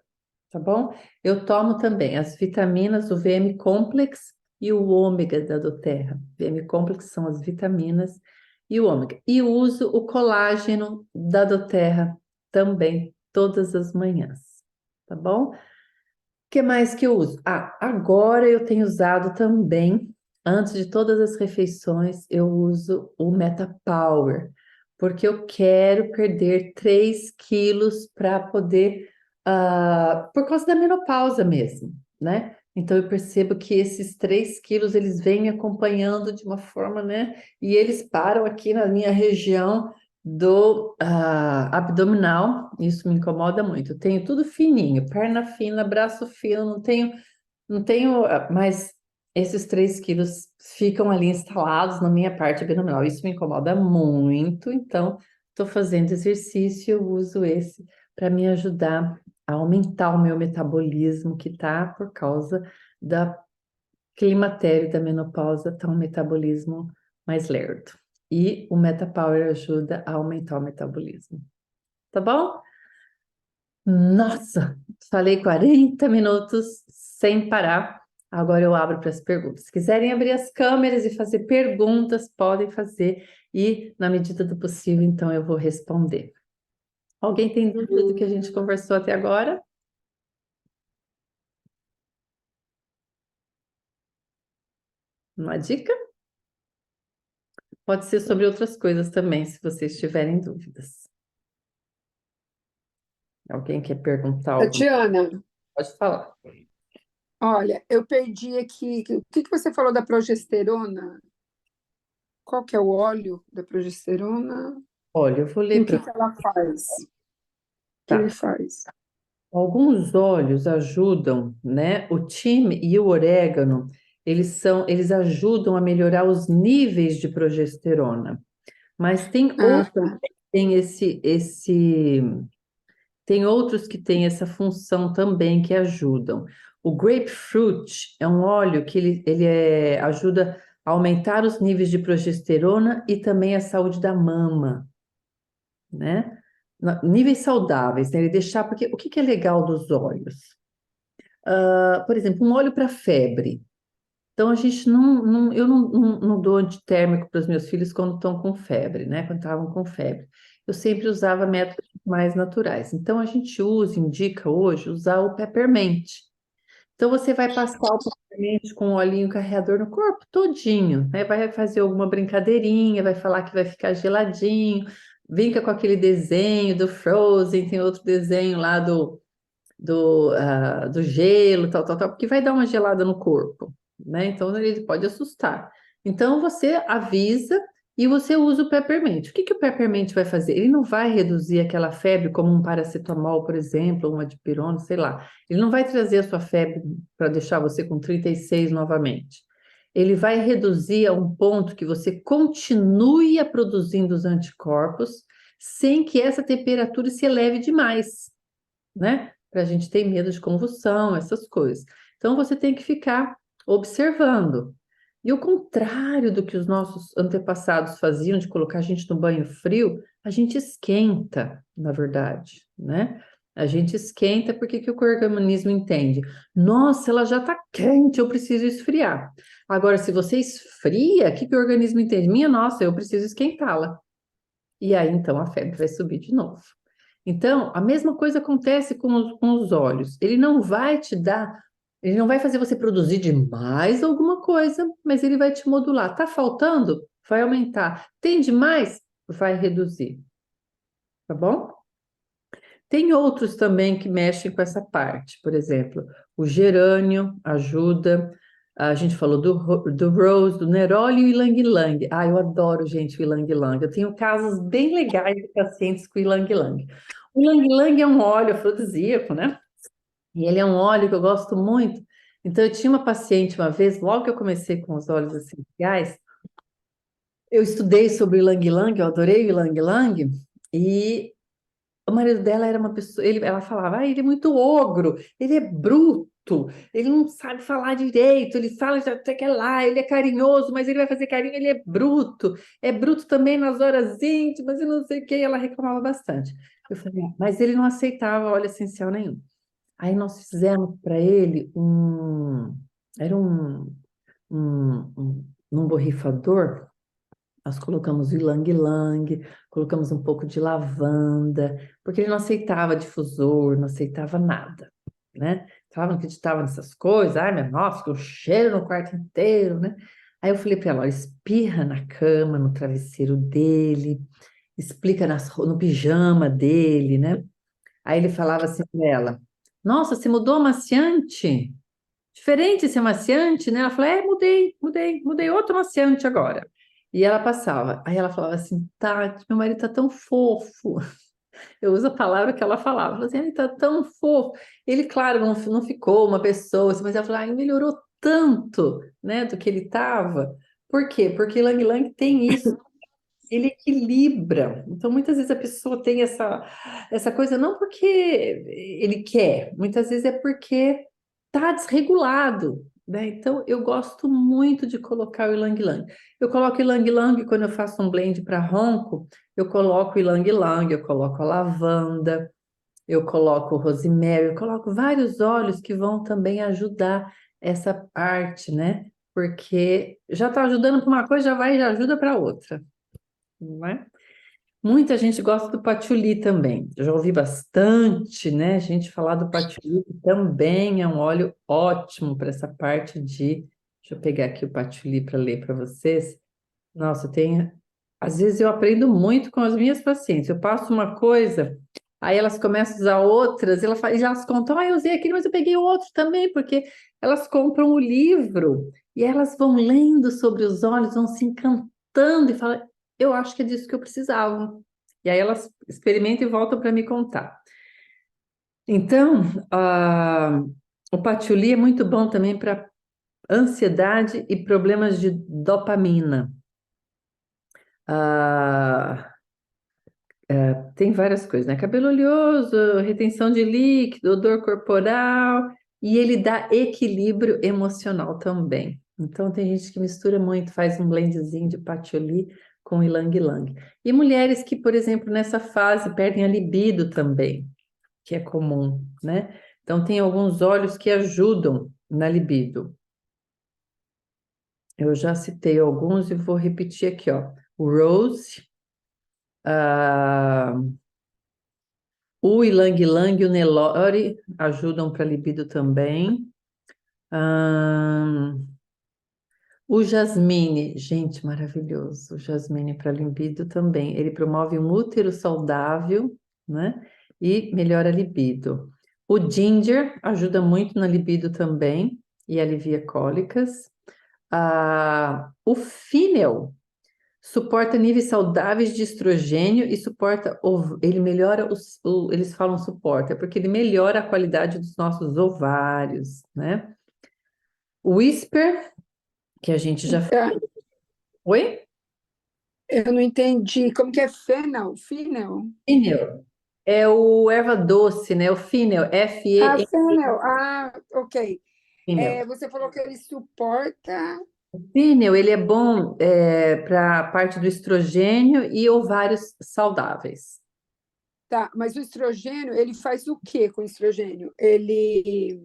tá bom? Eu tomo também as vitaminas, o VM Complex e o ômega da doTERRA. VM Complex são as vitaminas e o ômega. E uso o colágeno da doTERRA também, todas as manhãs, tá bom? O que mais que eu uso? Agora eu tenho usado também, antes de todas as refeições, eu uso o MetaPower, porque eu quero perder 3 quilos para poder, por causa da menopausa mesmo, né? Então eu percebo que esses 3 quilos eles vêm me acompanhando de uma forma, né? E eles param aqui na minha região abdominal, isso me incomoda muito. Eu tenho tudo fininho, perna fina, braço fino, não tenho, mas esses 3 quilos ficam ali instalados na minha parte abdominal. Isso me incomoda muito, então estou fazendo exercício, eu uso esse para me ajudar a aumentar o meu metabolismo, que está por causa da climatério, da menopausa, tá um metabolismo mais lerdo. E o MetaPower ajuda a aumentar o metabolismo. Tá bom? Nossa, falei 40 minutos sem parar. Agora eu abro para as perguntas. Se quiserem abrir as câmeras e fazer perguntas, podem fazer. E, na medida do possível, então, eu vou responder. Alguém tem dúvida do que a gente conversou até agora? Uma dica? Pode ser sobre outras coisas também, se vocês tiverem dúvidas. Alguém quer perguntar alguma coisa? Tatiana, Pode falar. olha, eu perdi aqui. O que que você falou da progesterona? Qual que é o óleo da progesterona? Olha, eu vou E ler o que para. que ela faz? O que ele Tá. faz? Alguns óleos ajudam, né? O time e o orégano, eles ajudam a melhorar os níveis de progesterona. Mas Ah, tá. tem tem outros que têm essa função também que ajudam. O grapefruit é um óleo que ajuda a aumentar os níveis de progesterona e também a saúde da mama, né? Níveis saudáveis, né? Ele deixar, porque o que que é legal dos óleos? Por exemplo, um óleo para febre. Então, a gente eu não dou antitérmico para os meus filhos quando estão com febre, né? Quando estavam com febre. Eu sempre usava métodos mais naturais. Então, a gente indica hoje usar o peppermint. Então, você vai passar o peppermint com um olhinho carreador no corpo todinho, né? Vai fazer alguma brincadeirinha, vai falar que vai ficar geladinho, brinca com aquele desenho do Frozen, tem outro desenho lá do gelo, tal, tal, tal, porque vai dar uma gelada no corpo, né? Então ele pode assustar. Então você avisa e você usa o peppermint. O que que o peppermint vai fazer? Ele não vai reduzir aquela febre como um paracetamol, por exemplo, uma dipirona, sei lá. Ele não vai trazer a sua febre para deixar você com 36 novamente. Ele vai reduzir a um ponto que você continue a produzindo os anticorpos sem que essa temperatura se eleve demais, né? Para a gente ter medo de convulsão, essas coisas. Então você tem que ficar observando. E o contrário do que os nossos antepassados faziam, de colocar a gente no banho frio, a gente esquenta, na verdade, né? A gente esquenta porque que o organismo entende? Nossa, ela já está quente, eu preciso esfriar. Agora, se você esfria, o que que o organismo entende? Minha nossa, eu preciso esquentá-la. E aí, então, a febre vai subir de novo. Então, a mesma coisa acontece com os olhos. Ele não vai fazer você produzir demais alguma coisa, mas ele vai te modular. Tá faltando? Vai aumentar. Tem demais? Vai reduzir. Tá bom? Tem outros também que mexem com essa parte. Por exemplo, o gerânio ajuda. A gente falou do rose, do neroli e o ylang-ylang. Ah, eu adoro, gente, o ylang-ylang. Eu tenho casos bem legais de pacientes com ylang-ylang. O ylang-ylang é um óleo afrodisíaco, né? E ele é um óleo que eu gosto muito. Então, eu tinha uma paciente uma vez, logo que eu comecei com os óleos essenciais, eu estudei sobre o ylang-ylang, eu adorei o ylang-ylang, e o marido dela era uma pessoa, ela falava, ele é muito ogro, ele é bruto, ele não sabe falar direito, ele fala até que é lá, ele é carinhoso, mas ele vai fazer carinho, ele é bruto também nas horas íntimas e não sei o que, ela reclamava bastante. Eu falei, mas ele não aceitava óleo essencial nenhum. Aí nós fizemos para ele era um borrifador. Nós colocamos ylang-ylang, colocamos um pouco de lavanda, porque ele não aceitava difusor, não aceitava nada, né? Falava, não acreditava nessas coisas, ai, mas nossa, que o cheiro no quarto inteiro, né? Aí eu falei para ela, olha, espirra na cama, no travesseiro dele, explica no pijama dele, né? Aí ele falava assim para ela, nossa, você mudou o amaciante? Diferente esse amaciante, né? Ela falou, mudei outro amaciante agora. E ela passava. Aí ela falava assim, Tati, meu marido tá tão fofo. Eu uso a palavra que ela falava. Ela falava assim, ele tá tão fofo. Ele, claro, não ficou uma pessoa, assim, mas ela falou, ele melhorou tanto, né, do que ele estava. Por quê? Porque Lang Lang tem isso, ele equilibra. Então, muitas vezes a pessoa tem essa coisa, não porque ele quer, muitas vezes é porque está desregulado, né? Então, eu gosto muito de colocar o Ylang Ylang. Eu coloco Ylang Ylang quando eu faço um blend para ronco, eu coloco Ylang Ylang, eu coloco a lavanda, eu coloco o rosemary, eu coloco vários óleos que vão também ajudar essa parte, né? Porque já está ajudando para uma coisa, já vai e já ajuda para outra, não é? Muita gente gosta do patchouli também. Eu já ouvi bastante, né, gente falar do patchouli, que também é um óleo ótimo para essa parte de. Deixa eu pegar aqui o patchouli para ler para vocês. Nossa, tem. Às vezes eu aprendo muito com as minhas pacientes. Eu passo uma coisa, aí elas começam a usar outras, e elas contam, eu usei aquele, mas eu peguei outro também, porque elas compram o livro e elas vão lendo sobre os óleos, vão se encantando e falam, eu acho que é disso que eu precisava. E aí elas experimentam e voltam para me contar. Então, o patchouli é muito bom também para ansiedade e problemas de dopamina. Ah, tem várias coisas, né? Cabelo oleoso, retenção de líquido, odor corporal, e ele dá equilíbrio emocional também. Então, tem gente que mistura muito, faz um blendzinho de patchouli com ylang-ylang. E mulheres que, por exemplo, nessa fase perdem a libido também, que é comum, né? Então, tem alguns óleos que ajudam na libido. Eu já citei alguns e vou repetir aqui, ó. O Rose, ah, o Ylang Ylang e o Nelore ajudam para libido também. Ahn, o Jasmine, gente, maravilhoso. O Jasmine para libido também. Ele promove um útero saudável, né? E melhora a libido. O Ginger ajuda muito na libido também e alivia cólicas. O Fennel suporta níveis saudáveis de estrogênio e suporta, ele melhora eles falam suporta, porque ele melhora a qualidade dos nossos ovários, né? O Whisper, que a gente já. Tá, Oi? eu não entendi. Como que é fennel? Fennel? Fennel. É o erva doce, né? O Fennel, Ah, F-E-N, fennel. Ah, ok. Fennel. Você falou que ele suporta. O Fennel, ele é bom para a parte do estrogênio e ovários saudáveis. Tá, mas o estrogênio, ele faz o que com o estrogênio? Ele.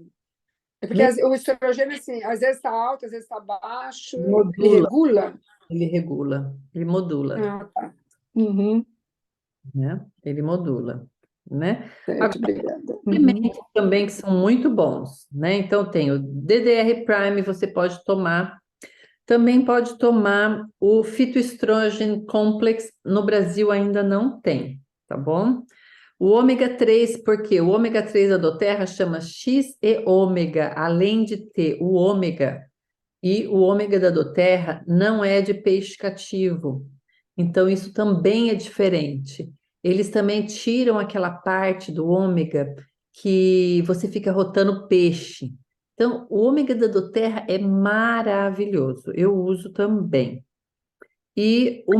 É porque Me- o estrogênio, assim, às vezes está alto, às vezes está baixo. Ele Modula, regula? ele regula, ele modula, Ah, tá. Uhum, né? Ele modula, né? certo, obrigada. Uhum. Alimentos também que são muito bons, né? Então tem o DDR Prime, você pode tomar. Também pode tomar o Phytoestrogen Complex, no Brasil ainda não tem, tá bom? O ômega 3, porque o ômega 3 da doTERRA chama X e ômega, além de ter o ômega, e o ômega da doTERRA não é de peixe cativo. Então, isso também é diferente. Eles também tiram aquela parte do ômega que você fica rotando peixe. Então, o ômega da doTERRA é maravilhoso. Eu uso também. E o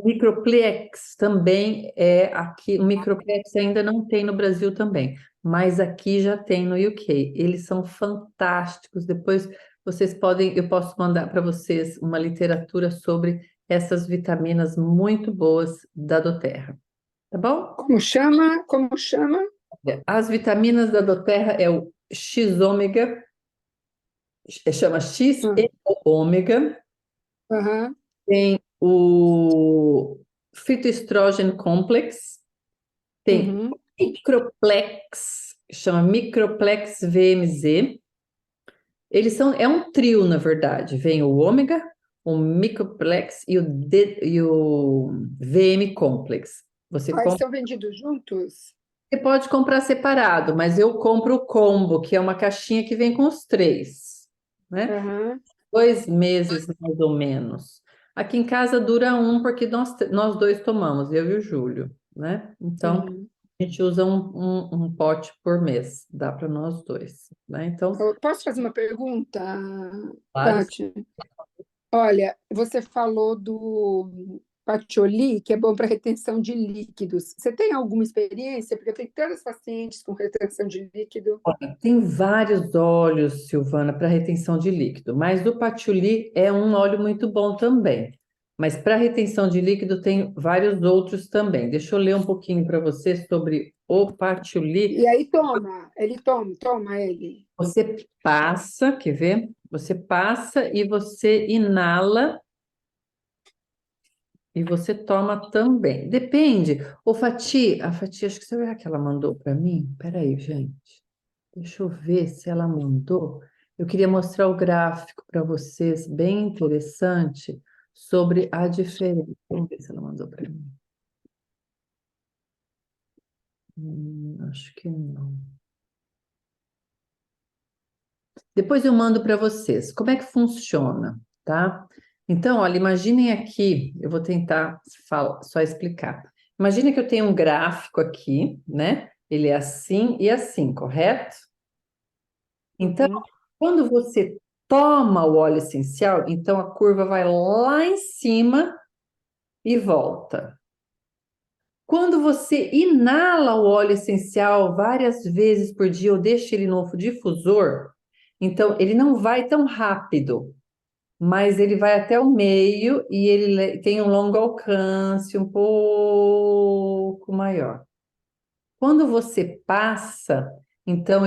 Microplex também é aqui. O Microplex ainda não tem no Brasil também, mas aqui já tem no UK. Eles são fantásticos. Depois vocês podem, eu posso mandar para vocês uma literatura sobre essas vitaminas muito boas da doTERRA, tá bom? Como chama? Como chama? As vitaminas da doTERRA é o X-ômega, chama X Ah, e ômega. aham, Tem o Phytoestrogen Complex, tem uhum. o Microplex, chama Microplex VMZ. É um trio, na verdade. Vem o ômega, o Microplex e o VM Complex. Você, Ah, estão vendidos juntos? você pode comprar separado, mas eu compro o combo, que é uma caixinha que vem com os três, né? Aham, 2 meses mais ou menos. Aqui em casa dura um, porque nós dois tomamos, eu e o Júlio, né? Então, Uhum. a gente usa um pote por mês, dá para nós dois, né? Então, Eu posso fazer uma pergunta, claro, Tati? Olha, você falou do patchouli, que é bom para retenção de líquidos. Você tem alguma experiência? Porque eu tenho tantos pacientes com retenção de líquido. tem vários óleos, Silvana, para retenção de líquido, mas o patchouli é um óleo muito bom também. Mas para retenção de líquido tem vários outros também. Deixa eu ler um pouquinho para você sobre o patchouli. E aí toma ele. Você passa, quer ver? Você passa e você inala e você toma também. Depende. O Fati, a Fati, acho que você vai que ela mandou para mim. Peraí, gente. Deixa eu ver se ela mandou. Eu queria mostrar o gráfico para vocês, bem interessante, sobre a diferença. Vamos ver se ela mandou para mim. Acho que não. Depois eu mando para vocês. Como é que funciona, tá? Então, olha, imaginem aqui, eu vou tentar só explicar. Imagine que eu tenho um gráfico aqui, né? Ele é assim e assim, correto? Então, Uhum. quando você toma o óleo essencial, então a curva vai lá em cima e volta. Quando você inala o óleo essencial várias vezes por dia ou deixa ele no difusor, então ele não vai tão rápido, mas ele vai até o meio e ele tem um longo alcance um pouco maior. Quando você passa, então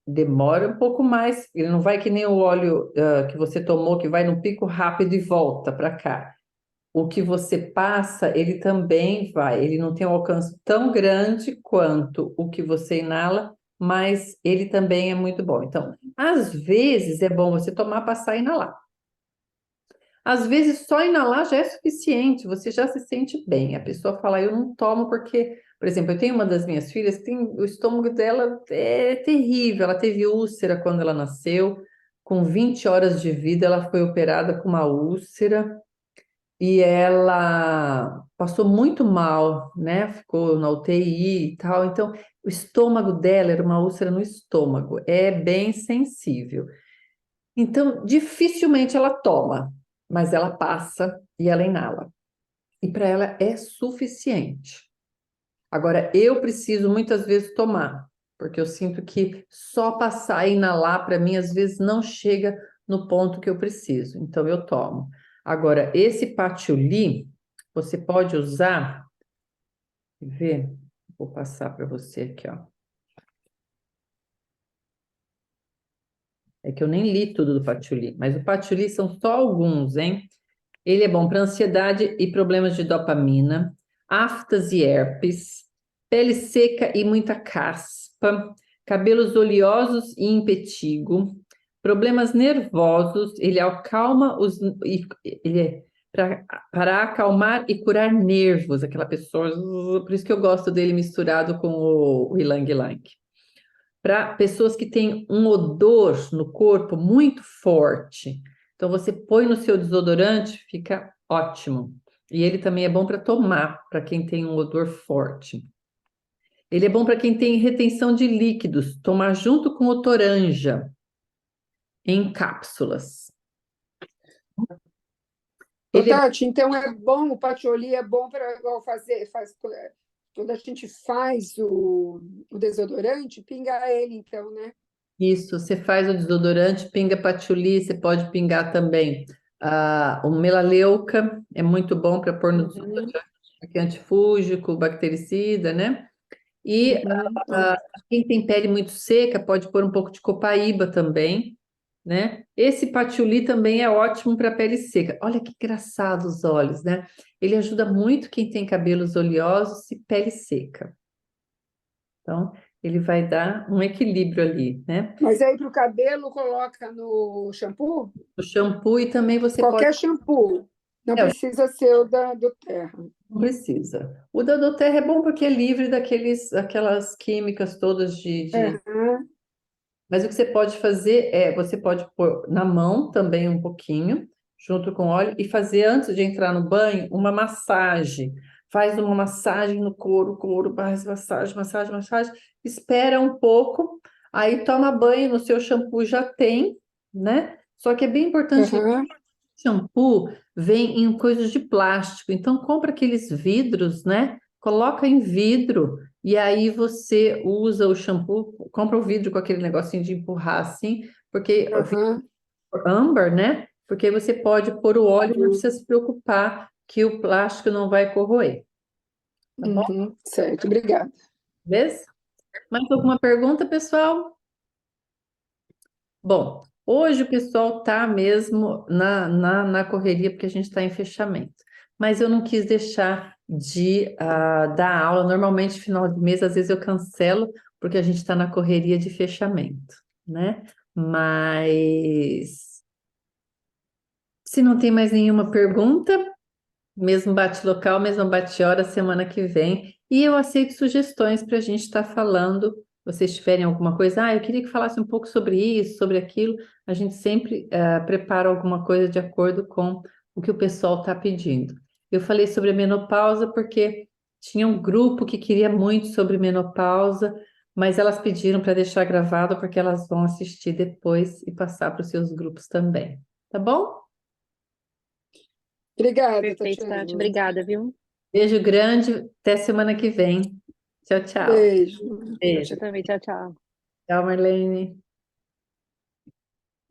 demora um pouco mais, ele não vai que nem o óleo que você tomou, que vai num pico rápido e volta para cá. O que você passa, ele também vai, ele não tem um alcance tão grande quanto o que você inala, mas ele também é muito bom. Então, às vezes é bom você tomar, passar e inalar. Às vezes, só inalar já é suficiente, você já se sente bem. A pessoa fala, eu não tomo porque, por exemplo, eu tenho uma das minhas filhas que tem, o estômago dela é terrível. Ela teve úlcera quando ela nasceu, com 20 horas de vida, ela foi operada com uma úlcera e ela passou muito mal, né? Ficou na UTI e tal. Então, o estômago dela era uma úlcera no estômago, é bem sensível. Então, dificilmente ela toma, mas ela passa e ela inala. E para ela é suficiente. Agora, eu preciso muitas vezes tomar, porque eu sinto que só passar e inalar, para mim, às vezes não chega no ponto que eu preciso. Então, eu tomo. Agora, esse patchouli, você pode usar, quer ver? Vou passar para você aqui, ó. É que eu nem li tudo do patchouli, mas o patchouli são só alguns, hein? Ele é bom para ansiedade e problemas de dopamina, aftas e herpes, pele seca e muita caspa, cabelos oleosos e impetigo, problemas nervosos. Ele acalma ele é para acalmar e curar nervos, aquela pessoa. Por isso que eu gosto dele misturado com o Ylang Ylang. Para pessoas que têm um odor no corpo muito forte. Então, você põe no seu desodorante, fica ótimo. E ele também é bom para tomar, para quem tem um odor forte. Ele é bom para quem tem retenção de líquidos, tomar junto com o toranja, em cápsulas. Ô, Ele é Tati, então é bom, o patchouli é bom para quando a gente faz o desodorante, pingar ele, então, né? Isso, você faz o desodorante, pinga patchouli, você pode pingar também o melaleuca, é muito bom para pôr no Uhum, desodorante, porque é antifúngico, bactericida, né? E uhum. quem tem pele muito seca pode pôr um pouco de copaíba também, né? Esse patchouli também é ótimo para pele seca. Olha que engraçado os olhos, né? Ele ajuda muito quem tem cabelos oleosos e pele seca. Então, ele vai dar um equilíbrio ali, né? Mas aí para o cabelo coloca no shampoo? O shampoo e também você pode. Qualquer shampoo, não É, precisa ser o do Terra. não precisa. O da Doterra é bom porque é livre aquelas químicas todas Aham, Mas o que você pode fazer é, você pode pôr na mão também um pouquinho, junto com óleo e fazer, antes de entrar no banho, uma massagem. Faz uma massagem no couro, faz massagem, espera um pouco, aí toma banho, no seu shampoo já tem, né? Só que é bem importante, Aham, shampoo vem em coisas de plástico, então compra aqueles vidros, né? Coloca em vidro e aí você usa o shampoo, compra o vidro com aquele negocinho de empurrar assim, porque aham, âmbar, né? Porque aí você pode pôr o óleo e não precisa se preocupar que o plástico não vai corroer, tá bom? uhum, certo, obrigada. Beleza? Mais alguma pergunta, pessoal? Bom, hoje o pessoal tá mesmo na correria porque a gente está em fechamento. Mas eu não quis deixar de dar aula. Normalmente, final de mês, às vezes eu cancelo porque a gente está na correria de fechamento, né? Mas se não tem mais nenhuma pergunta, mesmo bate-local, mesmo bate-hora, semana que vem. E eu aceito sugestões para a gente estar falando. Vocês tiverem alguma coisa, eu queria que falasse um pouco sobre isso, sobre aquilo. A gente sempre prepara alguma coisa de acordo com o que o pessoal está pedindo. Eu falei sobre a menopausa porque tinha um grupo que queria muito sobre menopausa, mas elas pediram para deixar gravado porque elas vão assistir depois e passar para os seus grupos também. Tá bom? Obrigada, Perfeito, Tati. Tatiana. Obrigada, viu? Beijo grande, até semana que vem. Tchau, tchau. Beijo. Você Beijo. também. Tchau, tchau. Tchau, Marlene.